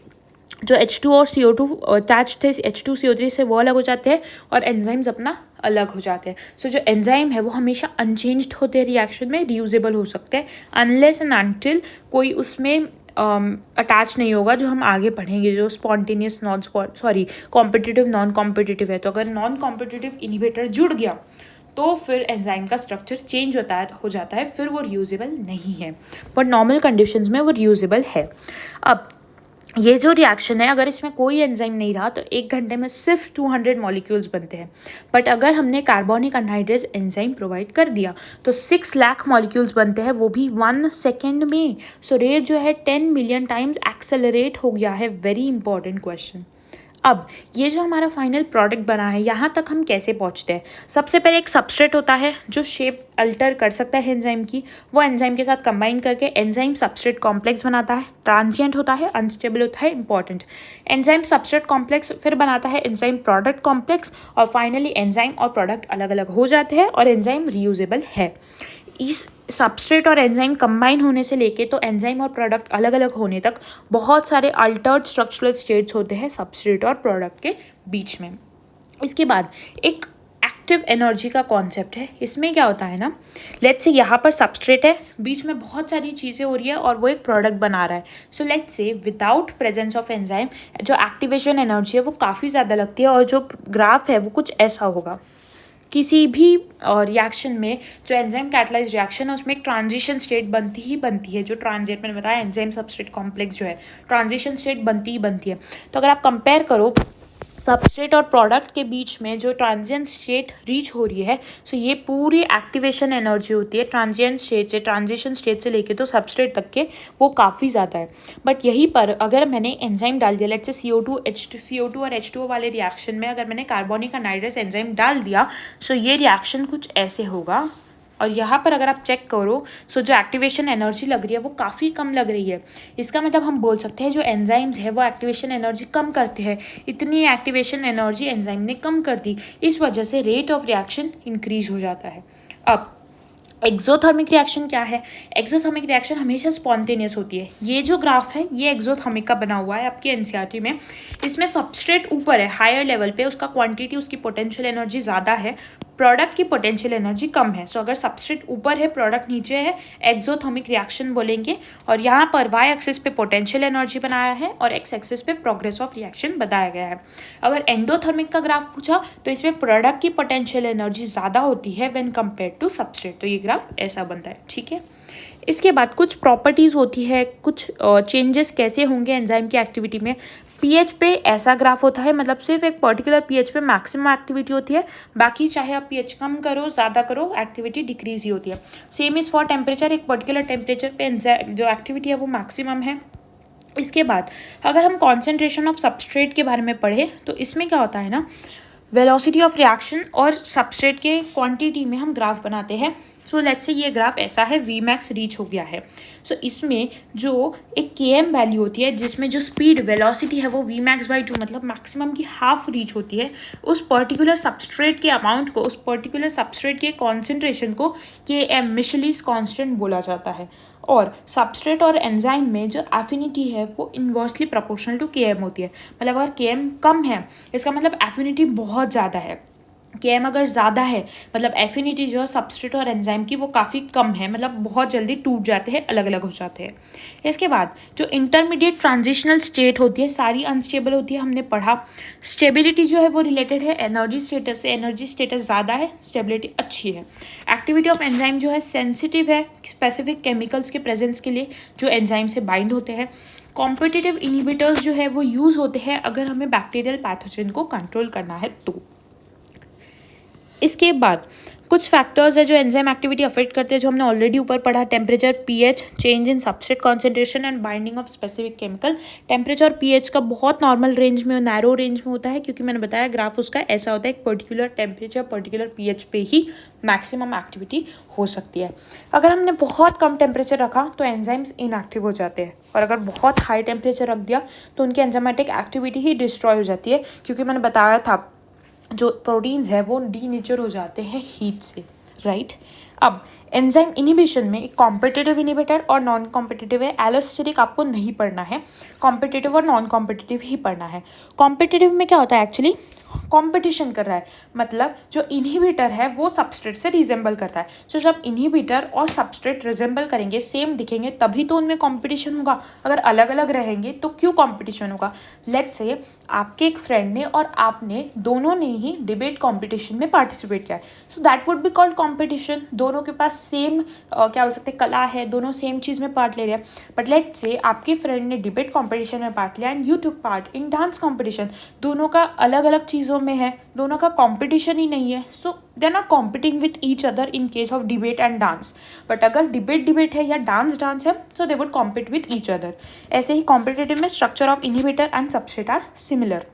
जो H2 और CO2 अटैच थे H2CO3 से वो अलग हो जाते हैं और एंजाइम्स अपना अलग हो जाते हैं। सो जो एंजाइम है वो हमेशा अनचेंज्ड होते हैं, रिएक्शन में रीयूजेबल हो सकते हैं अनलेस एंड अनटिल कोई उसमें अटैच नहीं होगा, जो हम आगे पढ़ेंगे, जो स्पॉन्टेनियस कॉम्पिटिटिव नॉन कॉम्पिटिटिव है। तो अगर नॉन कॉम्पिटिटिव इनिबिटर जुड़ गया तो फिर एंजाइम का स्ट्रक्चर चेंज हो जाता है, फिर वो रीयूजेबल नहीं है, बट नॉर्मल कंडीशंस में वो रीयूजेबल है। अब ये जो रिएक्शन है, अगर इसमें कोई एंजाइम नहीं रहा तो 1 घंटे में सिर्फ 200 मॉलिक्यूल्स बनते हैं, बट अगर हमने कार्बोनिक अनहाइड्रेज एंजाइम प्रोवाइड कर दिया तो 6 लाख मॉलिक्यूल्स बनते हैं, वो भी 1 सेकेंड में। सो रेट जो है 10 मिलियन टाइम्स एक्सेलरेट हो गया है। Very important question. अब ये जो हमारा फाइनल प्रोडक्ट बना है, यहाँ तक हम कैसे पहुँचते हैं? सबसे पहले एक सबस्ट्रेट होता है जो शेप अल्टर कर सकता है एंजाइम की, वो एंजाइम के साथ कंबाइन करके एंजाइम सबस्ट्रेट कॉम्प्लेक्स बनाता है। ट्रांजिएंट होता है, अनस्टेबल होता है, इंपॉर्टेंट। एंजाइम सबस्ट्रेट कॉम्प्लेक्स फिर बनाता है एंजाइम प्रोडक्ट कॉम्प्लेक्स, और फाइनली एंजाइम और प्रोडक्ट अलग अलग हो जाते हैं और एंजाइम रीयूजेबल है। इस सबस्ट्रेट और एंजाइम कंबाइन होने से लेके तो एंजाइम और प्रोडक्ट अलग अलग होने तक बहुत सारे अल्टर्ड स्ट्रक्चरल स्टेट्स होते हैं सबस्ट्रेट और प्रोडक्ट के बीच में। इसके बाद एक एक्टिव एनर्जी का कॉन्सेप्ट है। इसमें क्या होता है ना, लेट्स से यहाँ पर सबस्ट्रेट है, बीच में बहुत सारी चीज़ें हो रही है और वो एक प्रोडक्ट बना रहा है। So let's say without presence of enzyme जो एक्टिवेशन एनर्जी है वो काफ़ी ज़्यादा लगती है और जो ग्राफ है वो कुछ ऐसा होगा। किसी भी रिएक्शन में जो एंजाइम कैटलाइज रिएक्शन है उसमें एक ट्रांजिशन स्टेट बनती ही बनती है। जो ट्रांजिट मैंने बताया एंजाइम सबस्ट्रेट कॉम्प्लेक्स जो है ट्रांजिशन स्टेट बनती ही बनती है। तो अगर आप कंपेयर करो सबस्ट्रेट और प्रोडक्ट के बीच में जो ट्रांजिएंट स्टेट रीच हो रही है, सो ये पूरी एक्टिवेशन एनर्जी होती है ट्रांजिएंट स्टेट से, ट्रांजिशन स्टेट से लेके तो सबस्ट्रेट तक के, वो काफ़ी ज़्यादा है। बट यहीं पर अगर मैंने एंजाइम डाल दिया, लेट्स से CO2 और H2O वाले रिएक्शन में अगर मैंने कार्बोनिक अनहाइड्रस एंजाइम डाल दिया, सो ये रिएक्शन कुछ ऐसे होगा। और यहाँ पर अगर आप चेक करो, सो जो एक्टिवेशन एनर्जी लग रही है वो काफ़ी कम लग रही है। इसका मतलब हम बोल सकते हैं जो एंजाइम्स है वो एक्टिवेशन एनर्जी कम करते हैं। इतनी एक्टिवेशन एनर्जी एंजाइम ने कम कर दी, इस वजह से रेट ऑफ रिएक्शन इंक्रीज हो जाता है। अब एक्सोथर्मिक रिएक्शन क्या है? एक्सोथर्मिक रिएक्शन हमेशा स्पॉन्टेनियस होती है। ये जो ग्राफ है ये एक्सोथर्मिक का बना हुआ है आपकी एनसीईआरटी में। इसमें सबस्ट्रेट ऊपर है हायर लेवल पे, उसका क्वांटिटी, उसकी पोटेंशियल एनर्जी ज़्यादा है, प्रोडक्ट की पोटेंशियल एनर्जी कम है। सो अगर सबस्ट्रेट ऊपर है प्रोडक्ट नीचे है, एक्सोथर्मिक रिएक्शन बोलेंगे। और यहाँ पर वाई एक्सिस पे पोटेंशियल एनर्जी बनाया है और एक्स एक्सिस पे प्रोग्रेस ऑफ रिएक्शन बताया गया है। अगर एंडोथर्मिक का ग्राफ पूछा तो इसमें प्रोडक्ट की पोटेंशियल एनर्जी ज़्यादा होती है व्हेन कंपेयर टू सबस्ट्रेट। तो ये ग्राफ ऐसा बनता है, ठीक है। इसके बाद कुछ प्रॉपर्टीज़ होती है, कुछ चेंजेस कैसे होंगे एंजाइम की एक्टिविटी में। पीएच पे ऐसा ग्राफ होता है, मतलब सिर्फ एक पर्टिकुलर पीएच पे मैक्सिमम एक्टिविटी होती है, बाकी चाहे आप पीएच कम करो ज़्यादा करो एक्टिविटी डिक्रीज ही होती है। सेम इज़ फॉर टेम्परेचर, एक पर्टिकुलर टेम्परेचर पे जो एक्टिविटी है वो मैक्सिमम है। इसके बाद अगर हम कॉन्सेंट्रेशन ऑफ सबस्ट्रेट के बारे में पढ़ें तो इसमें क्या होता है ना, वेलोसिटी ऑफ रिएक्शन और सबस्ट्रेट के क्वांटिटी में हम ग्राफ बनाते हैं। सो लेट्स से ये ग्राफ ऐसा है, वी मैक्स रीच हो गया है। सो इसमें जो एक Km वैल्यू होती है जिसमें जो स्पीड वेलोसिटी है वो वी मैक्स बाई 2 मतलब मैक्सिमम की हाफ रीच होती है, उस पर्टिकुलर सबस्ट्रेट के अमाउंट को, उस पर्टिकुलर सबस्ट्रेट के कॉन्सेंट्रेशन को Km मिशेलिस कांस्टेंट बोला जाता है। और सबस्ट्रेट और एंजाइम में जो एफिनिटी है वो इन्वर्सली प्रोपोर्शनल टू Km होती है। मतलब अगर Km कम है इसका मतलब एफिनिटी बहुत ज़्यादा है, Km अगर ज़्यादा है मतलब एफिनिटी जो है सबस्ट्रेट और एंजाइम की वो काफ़ी कम है, मतलब बहुत जल्दी टूट जाते हैं, अलग अलग हो जाते हैं। इसके बाद जो इंटरमीडिएट ट्रांजिशनल स्टेट होती है सारी अनस्टेबल होती है, हमने पढ़ा। स्टेबिलिटी जो है वो रिलेटेड है एनर्जी स्टेटस से, एनर्जी स्टेटस ज़्यादा है स्टेबिलिटी अच्छी है। एक्टिविटी ऑफ एंजाइम जो है सेंसिटिव है स्पेसिफिक केमिकल्स के प्रेजेंस के लिए जो एंजाइम से बाइंड होते हैं। कॉम्पिटिटिव इनिबिटर्स जो है वो यूज़ होते हैं अगर हमें बैक्टीरियल पैथोजन को कंट्रोल करना है तो। इसके बाद कुछ फैक्टर्स है जो एंजाइम एक्टिविटी अफेक्ट करते हैं, जो हमने ऑलरेडी ऊपर पढ़ा। Temperature, pH, change in substrate concentration and binding of specific chemical. Temperature और पीएच का बहुत नॉर्मल रेंज में, नैरो रेंज में होता है, क्योंकि मैंने बताया ग्राफ उसका ऐसा होता है, एक पर्टिकुलर टेम्परेचर पर्टिकुलर पीएच पे ही मैक्सिमम एक्टिविटी हो सकती है। अगर हमने बहुत कम टेम्परेचर रखा तो एंजाइम्स इनएक्टिव हो जाते हैं, और अगर बहुत हाई टेम्परेचर रख दिया तो उनकी एंजाइमेटिक एक्टिविटी ही डिस्ट्रॉय हो जाती है, क्योंकि मैंने बताया था जो प्रोटीन्स है वो डीनेचर हो जाते हैं हीट से, राइट। अब एंजाइम इनिबिशन में एक कॉम्पिटिटिव इनिबिटर और नॉन कॉम्पिटिटिव है। एलोस्टेरिक आपको नहीं पढ़ना है, कॉम्पिटिटिव और नॉन कॉम्पिटिटिव ही पढ़ना है। कॉम्पिटिटिव में क्या होता है, एक्चुअली कंपटीशन कर रहा है, मतलब जो इनहिबिटर है वो सबस्ट्रेट से रिजेंबल करता है। तो जब इनहिबिटर और सबस्ट्रेट रिजेंबल करेंगे, सेम दिखेंगे, तभी तो उनमें कंपटीशन होगा। अगर अलग अलग रहेंगे तो क्यों कंपटीशन होगा। लेट्स से आपके एक फ्रेंड ने और आपने दोनों ने ही डिबेट कंपटीशन में पार्टिसिपेट किया है, so that would be called competition. दोनों के पास सेम क्या बोल सकते हैं कला है, दोनों सेम चीज़ में पार्ट ले रहे हैं। बट लेट्स से आपके फ्रेंड ने डिबेट कंपटीशन में पार्ट लिया and you took part in dance competition. दोनों का अलग अलग चीज़ों में है, दोनों का कंपटीशन ही नहीं है, so they are not competing with each other in case of debate and dance. But अगर डिबेट है या डांस है, so they would compete with each other. ऐसे ही कॉम्पिटिटिव में structure of inhibitor and substrate are similar,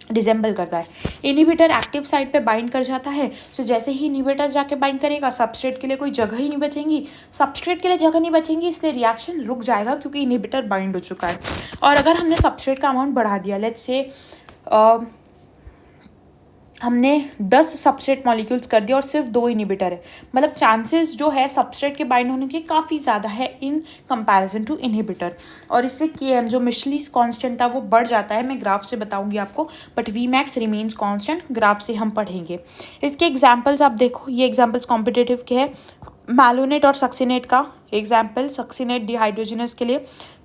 resemble करता है। इनहिबिटर एक्टिव साइट पे बाइंड कर जाता है, सो जैसे ही इनहिबिटर जाके बाइंड करेगा सबस्ट्रेट के लिए कोई जगह ही नहीं बचेंगी, सबस्ट्रेट के लिए जगह नहीं बचेंगी, इसलिए रिएक्शन रुक जाएगा क्योंकि इनहिबिटर बाइंड हो चुका है। और अगर हमने सबस्ट्रेट का अमाउंट बढ़ा दिया, लेट्स से हमने 10 सबस्ट्रेट मॉलिक्यूल्स कर दिया और सिर्फ 2 इनहिबिटर है, मतलब चांसेस जो है सबस्ट्रेट के बाइंड होने के काफ़ी ज़्यादा है इन कंपैरिजन टू इनहिबिटर। और इससे Km जो मिशेलिस कांस्टेंट था वो बढ़ जाता है, मैं ग्राफ से बताऊंगी आपको, but Vmax remains constant, graph से हम पढ़ेंगे। इसके एग्जाम्पल्स आप देखो, ये एग्जाम्पल्स कॉम्पिटेटिव के हैं, मैलोनेट और सक्सीनेट का एग्जाम्पल, सक्सीनेट डिहाइड्रोजनस के लिए,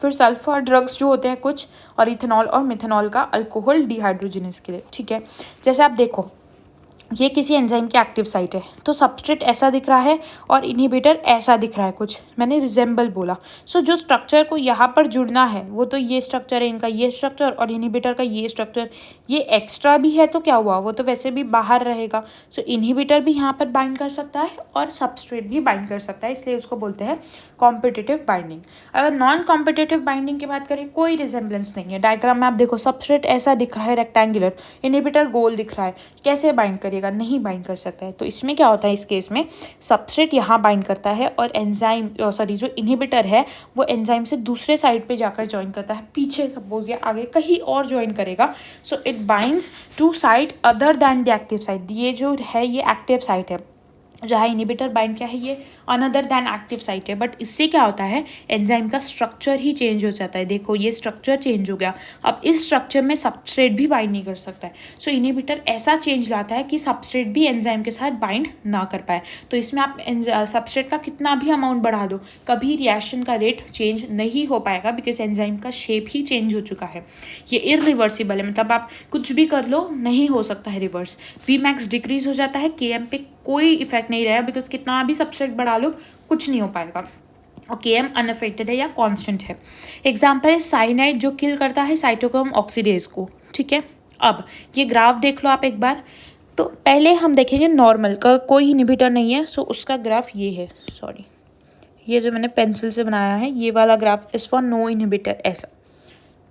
फिर सल्फर ड्रग्स जो होते हैं कुछ, और इथेनॉल और मिथेनॉल का अल्कोहल डिहाइड्रोजनस के लिए, ठीक है। जैसे आप देखो ये किसी एंजाइम की एक्टिव साइट है, तो सबस्ट्रेट ऐसा दिख रहा है और इनहिबिटर ऐसा दिख रहा है, कुछ मैंने रिजेंबल बोला। सो जो स्ट्रक्चर को यहाँ पर जुड़ना है वो तो ये स्ट्रक्चर है, इनका ये स्ट्रक्चर और इनहिबिटर का ये स्ट्रक्चर, ये एक्स्ट्रा भी है तो क्या हुआ, वो तो वैसे भी बाहर रहेगा। सो इनहिबिटर भी यहाँ पर बाइंड कर सकता है और सबस्ट्रेट भी बाइंड कर सकता है, इसलिए उसको बोलते हैं कॉम्पिटिटिव बाइंडिंग। अगर नॉन कॉम्पिटिटिव बाइंडिंग की बात करें, कोई रिजेंबलेंस नहीं है। डायग्राम में आप देखो सबस्ट्रेट ऐसा दिख रहा है रेक्टेंगुलर, इनहिबिटर गोल दिख रहा है, कैसे बाइंड करेगा, नहीं बाइंड कर सकता है। तो इसमें क्या होता है, इस केस में सबस्ट्रेट यहाँ बाइंड करता है और एंजाइम जो इनहिबिटर है वो एंजाइम से दूसरे साइड पे जाकर ज्वाइन करता है, पीछे सपोज या आगे कहीं और ज्वाइन करेगा। So it binds to site other than the active site. ये जो है ये एक्टिव साइट है, जहाँ इनहिबिटर बाइंड क्या है ये अनदर दैन एक्टिव साइट है, बट इससे क्या होता है एंजाइम का स्ट्रक्चर ही चेंज हो जाता है। देखो ये स्ट्रक्चर चेंज हो गया, अब इस स्ट्रक्चर में सबस्ट्रेट भी बाइंड नहीं कर सकता है। सो इनहिबिटर ऐसा चेंज लाता है कि सबस्ट्रेट भी एंजाइम के साथ बाइंड ना कर पाए। तो इसमें आप सबस्ट्रेट का कितना भी अमाउंट बढ़ा दो, कभी रिएक्शन का रेट चेंज नहीं हो पाएगा, बिकॉज एंजाइम का शेप ही चेंज हो चुका है। ये इरिवर्सिबल है, मतलब आप कुछ भी कर लो नहीं हो सकता है रिवर्स। Vmax डिक्रीज हो जाता है, Km पे कोई इफेक्ट नहीं रहेगा, बिकॉज कितना भी सबस्ट्रेट बढ़ा लो कुछ नहीं हो पाएगा, और Km अनअफेक्टेड है या कांस्टेंट है। एग्जाम्पल है साइनाइड जो किल करता है साइटोक्रोम ऑक्सीडेज को, ठीक है। अब ये ग्राफ देख लो आप एक बार। तो पहले हम देखेंगे नॉर्मल का, कोई इनहिबिटर नहीं है, सो उसका ग्राफ ये है, सॉरी ये जो मैंने पेंसिल से बनाया है ये वाला graph is for no inhibitor, ऐसा,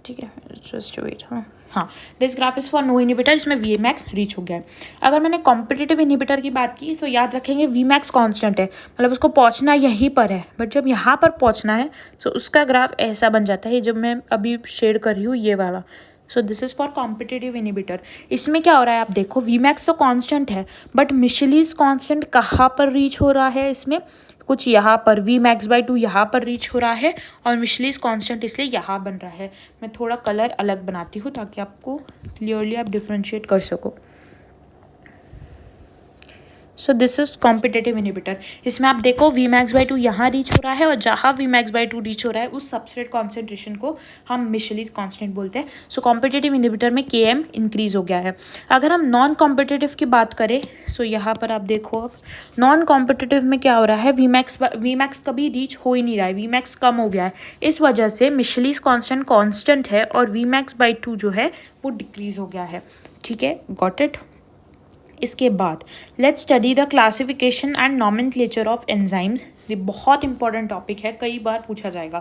ठीक है। जस्ट वेट, हाँ this graph is for no inhibitor, इसमें Vmax रीच हो गया है। अगर मैंने कॉम्पिटिटिव इनहिबिटर की बात की तो याद रखेंगे Vmax कांस्टेंट है, मतलब उसको पहुंचना यहीं पर है, बट जब यहाँ पर पहुंचना है तो उसका ग्राफ ऐसा बन जाता है, जब मैं अभी शेड कर रही हूँ ये वाला। So this is for competitive inhibitor. इसमें क्या हो रहा है आप देखो, Vmax तो कांस्टेंट है, बट मिशेलिस कांस्टेंट कहाँ पर रीच हो रहा है, इसमें कुछ यहाँ पर Vmax/2 यहाँ पर रीच हो रहा है, और मिशेलिस कांस्टेंट इसलिए यहाँ बन रहा है। मैं थोड़ा कलर अलग बनाती हूँ ताकि आपको क्लियरली आप डिफ्रेंशिएट कर सको। So this is competitive inhibitor. इसमें आप देखो Vmax/2 यहाँ रीच हो रहा है, और जहाँ Vmax/2 रीच हो रहा है उस सबस्ट्रेट कॉन्सेंट्रेशन को हम मिशेलिस कांस्टेंट बोलते हैं। सो कॉम्पिटेटिव इनहिबिटर में Km इंक्रीज हो गया है। अगर हम नॉन कॉम्पिटेटिव की बात करें, सो यहाँ पर आप देखो, अब नॉन कॉम्पिटेटिव में क्या हो रहा है, Vmax कभी रीच हो ही नहीं रहा है, Vmax कम हो गया है। इस वजह से मिशेलिस कांस्टेंट है और Vmax/2 जो है वो डिक्रीज हो गया है, ठीक है। Got it. इसके बाद let's study the classification and nomenclature of enzymes. ये बहुत इंपॉर्टेंट टॉपिक है, कई बार पूछा जाएगा।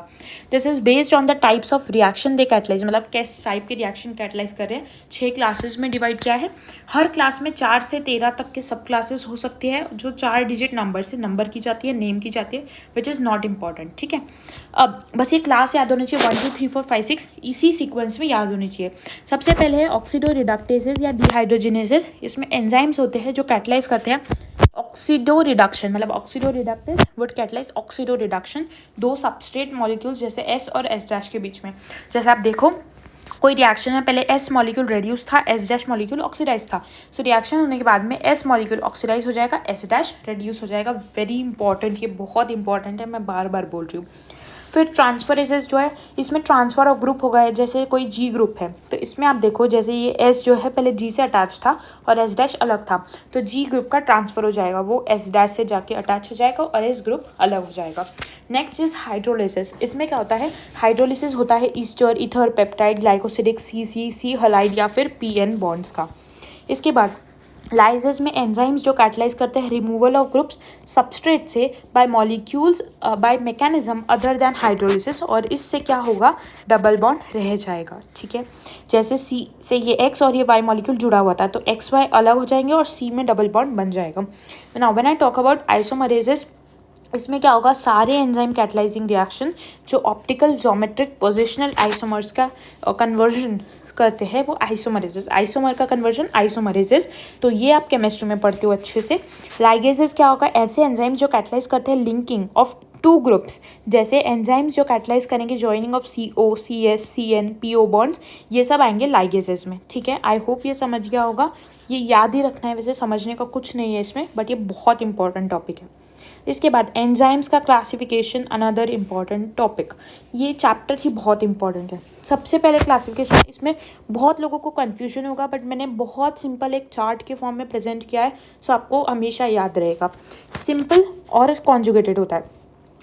This is based on the types of reaction they catalyse, मतलब किस टाइप के रिएक्शन कैटलाइज कर रहे हैं। 6 क्लासेस में डिवाइड किया है, हर क्लास में 4 से 13 तक के सब क्लासेस हो सकते हैं, जो 4 डिजिट नंबर से नंबर की जाती है, नेम की जाती है, विच इज़ नॉट इम्पॉर्टेंट, ठीक है। अब बस ये क्लास याद होनी चाहिए, 1 2 3 4 5 6 इसी सीक्वेंस में याद होनी चाहिए। सबसे पहले है ऑक्सीडो रिडक्टेसेस या डिहाइड्रोजिनेसेस। इसमें एंजाइम्स होते हैं जो कैटलाइज करते हैं ऑक्सीडो रिडक्शन, मतलब oxido reductase would catalyse oxido reduction, 2 substrate molecules जैसे S और S' के बीच में। जैसे आप देखो कोई रिएक्शन है, पहले S मॉलिक्यूल रेड्यूस था, S' मॉलिक्यूल ऑक्सीडाइज था। सो रिएक्शन होने के बाद में S मॉलिक्यूल ऑक्सीडाइज हो जाएगा, S' रेड्यूस हो जाएगा। वेरी इंपॉर्टेंट, ये बहुत इंपॉर्टेंट है, मैं बार बार बोल रही हूँ। फिर ट्रांसफरेसेस जो है, इसमें ट्रांसफर ऑफ ग्रुप होगा, जैसे कोई G ग्रुप है तो इसमें आप देखो जैसे ये S जो है पहले G से अटैच था और S' अलग था, तो G ग्रुप का ट्रांसफर हो जाएगा, वो S' से जाके अटैच हो जाएगा और S ग्रुप अलग हो जाएगा। Next is hydrolysis. इसमें क्या होता है, हाइड्रोलिसिस होता है Easter, ether, peptide, glycosidic, C halide या फिर PN बॉन्ड्स का। इसके बाद लाइसेस में एंजाइम्स जो कैटलाइज करते हैं रिमूवल ऑफ ग्रुप्स सबस्ट्रेट से by molecules by mechanism other than hydrolysis, और इससे क्या होगा, डबल बॉन्ड रह जाएगा, ठीक है। जैसे C से ये X और ये Y मॉलिक्यूल जुड़ा हुआ था, तो XY अलग हो जाएंगे और C में डबल बॉन्ड बन जाएगा। Now when I talk about isomerases, इसमें क्या होगा, सारे एंजाइम कैटलाइजिंग रिएक्शन जो ऑप्टिकल ज्योमेट्रिक पोजिशनल आइसोमर्स का करते हैं वो आइसोमरेजेस, आइसोमर का कन्वर्जन आइसोमरेजेस, तो ये आप केमिस्ट्री में पढ़ते हो अच्छे से। लाइगेजेस क्या होगा, ऐसे एंजाइम्स जो कैटलाइज करते हैं लिंकिंग ऑफ टू ग्रुप्स, जैसे एंजाइम्स जो कैटलाइज करेंगे joining of CO, CS, CN, PO bonds, ये सब आएंगे लाइगेजेस में, ठीक है। आई होप ये समझ गया होगा, ये याद ही रखना है, वैसे समझने का कुछ नहीं है इसमें, बट ये बहुत इंपॉर्टेंट टॉपिक है। इसके बाद एंजाइम्स का क्लासिफिकेशन, अनदर इम्पॉर्टेंट टॉपिक, ये चैप्टर ही बहुत इंपॉर्टेंट है। सबसे पहले क्लासिफिकेशन, इसमें बहुत लोगों को कन्फ्यूजन होगा, बट मैंने बहुत सिंपल एक चार्ट के फॉर्म में प्रेजेंट किया है, सो आपको हमेशा याद रहेगा। सिंपल और कॉन्जुगेटेड होता है।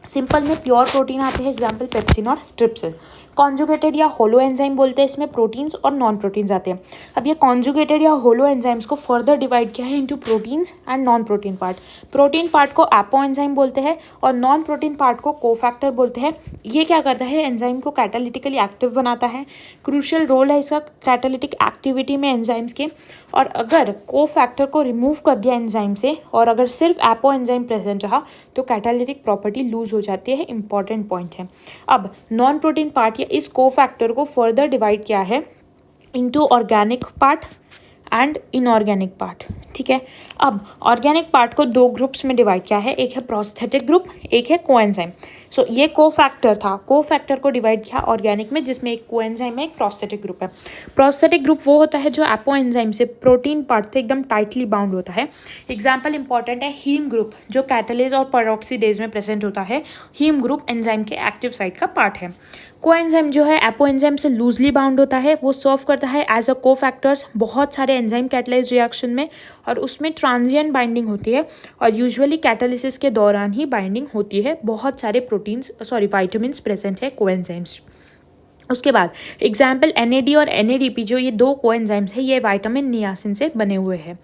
सिंपल में प्योर प्रोटीन आते हैं, एग्जाम्पल पेप्सिन और ट्रिप्सिन। कॉन्जुगेटेड या होलो एंजाइम बोलते हैं, इसमें प्रोटीन्स और नॉन प्रोटीन्स आते हैं। अब ये कॉन्जुगेटेड या होलो एंजाइम्स को फर्दर डिवाइड किया है into proteins and non protein part. Protein part को एपो एंजाइम बोलते हैं और नॉन प्रोटीन पार्ट को कोफैक्टर बोलते हैं। ये क्या करता है, एंजाइम को कैटालिटिकली एक्टिव बनाता है, क्रूशियल रोल है इसका कैटालिटिक एक्टिविटी में एंजाइम्स के। और अगर कोफैक्टर को रिमूव कर दिया एंजाइम से और अगर सिर्फ एपो एंजाइम प्रेजेंट रहा तो कैटालिटिक प्रॉपर्टी लूज हो जाती है, इंपॉर्टेंट पॉइंट है। अब नॉन प्रोटीन पार्ट या इस कोफैक्टर को फर्दर डिवाइड किया है into organic part and inorganic part, ठीक है। अब ऑर्गेनिक पार्ट को दो ग्रुप्स में डिवाइड किया है, एक है प्रोस्थेटिक ग्रुप, एक है कोएंजाइम। सो ये कोफैक्टर था, कोफैक्टर को डिवाइड किया ऑर्गेनिक में, जिसमें एक कोएंजाइम है, एक प्रोस्थेटिक ग्रुप है। प्रोस्थेटिक ग्रुप वो होता है जो एपो एंजाइम से प्रोटीन पार्ट से एकदम टाइटली बाउंड होता है। एग्जाम्पल इंपॉर्टेंट है हीम ग्रुप, जो कैटालेज और पेरोक्सीडेज में प्रेजेंट होता है। हीम ग्रुप एंजाइम के एक्टिव साइट का पार्ट है। कोएंजाइम जो है एपो एंजाइम से लूजली बाउंड होता है, वो सर्व करता है एज अ कोफैक्टर्स बहुत सारे एंजाइम कैटलाइज रिएक्शन में, और उसमें ट्रांजिएंट बाइंडिंग होती है और यूजुअली कैटालिसिस के दौरान ही बाइंडिंग होती है। बहुत सारे विटामिन्स प्रेजेंट है कोएंजाइम्स। उसके बाद एग्जाम्पल NAD और NADP, जो ये दो कोएंजाइम्स है, ये विटामिन नियासिन से बने हुए हैं।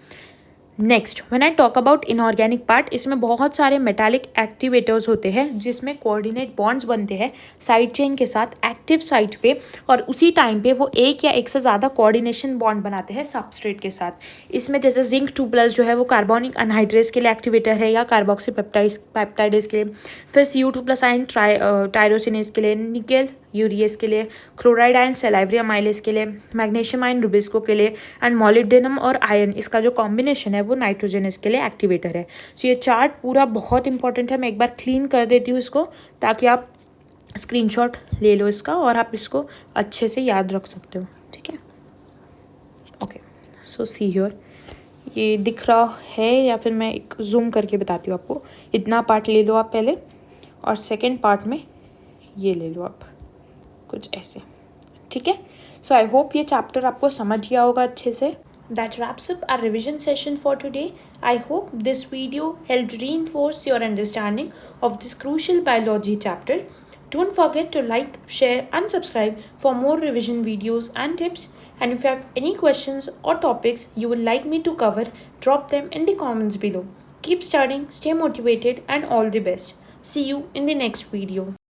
Next when I talk about inorganic part, इसमें बहुत सारे मेटालिक एक्टिवेटर्स होते हैं जिसमें कोऑर्डिनेट बॉन्ड्स बनते हैं साइड चेन के साथ एक्टिव साइट पे, और उसी टाइम पे वो एक या एक से ज़्यादा कोऑर्डिनेशन बॉन्ड बनाते हैं सबस्ट्रेट के साथ। इसमें जैसे जिंक 2+ जो है वो कार्बोनिक अनहाइड्रेस के लिए एक्टिवेटर है या कार्बोक्सी पेप्टाइडेज के लिए, फिर Cu2+ आयन टायरोसिनेज के लिए, निकेल यूरियस के लिए, क्लोराइड आयन सेलाइवरी अमाइलेज के लिए, मैग्नीशियम आयन रुबिस्को के लिए, एंड मॉलिब्डेनम और आयन, इसका जो कॉम्बिनेशन है वो नाइट्रोजनस के लिए एक्टिवेटर है। सो ये चार्ट पूरा बहुत इंपॉर्टेंट है। मैं एक बार क्लीन कर देती हूँ इसको, ताकि आप स्क्रीनशॉट ले लो इसका और आप इसको अच्छे से याद रख सकते हो, ठीक है। ओके, सो सी हियर, ये दिख रहा है या फिर मैं एक जूम करके बताती हूँ आपको। इतना पार्ट ले लो आप पहले, और सेकेंड पार्ट में ये ले लो आप, कुछ ऐसे, ठीक है। सो आई होप ये चैप्टर आपको समझ गया होगा अच्छे से। That wraps up our revision session for today. I hope this video helped reinforce your understanding of this crucial biology chapter. Don't forget to like, share and subscribe for more revision videos and tips. And if you have any questions or topics you would like me to cover, drop them in the comments below. Keep studying, stay motivated, and all the best. See you in the next video.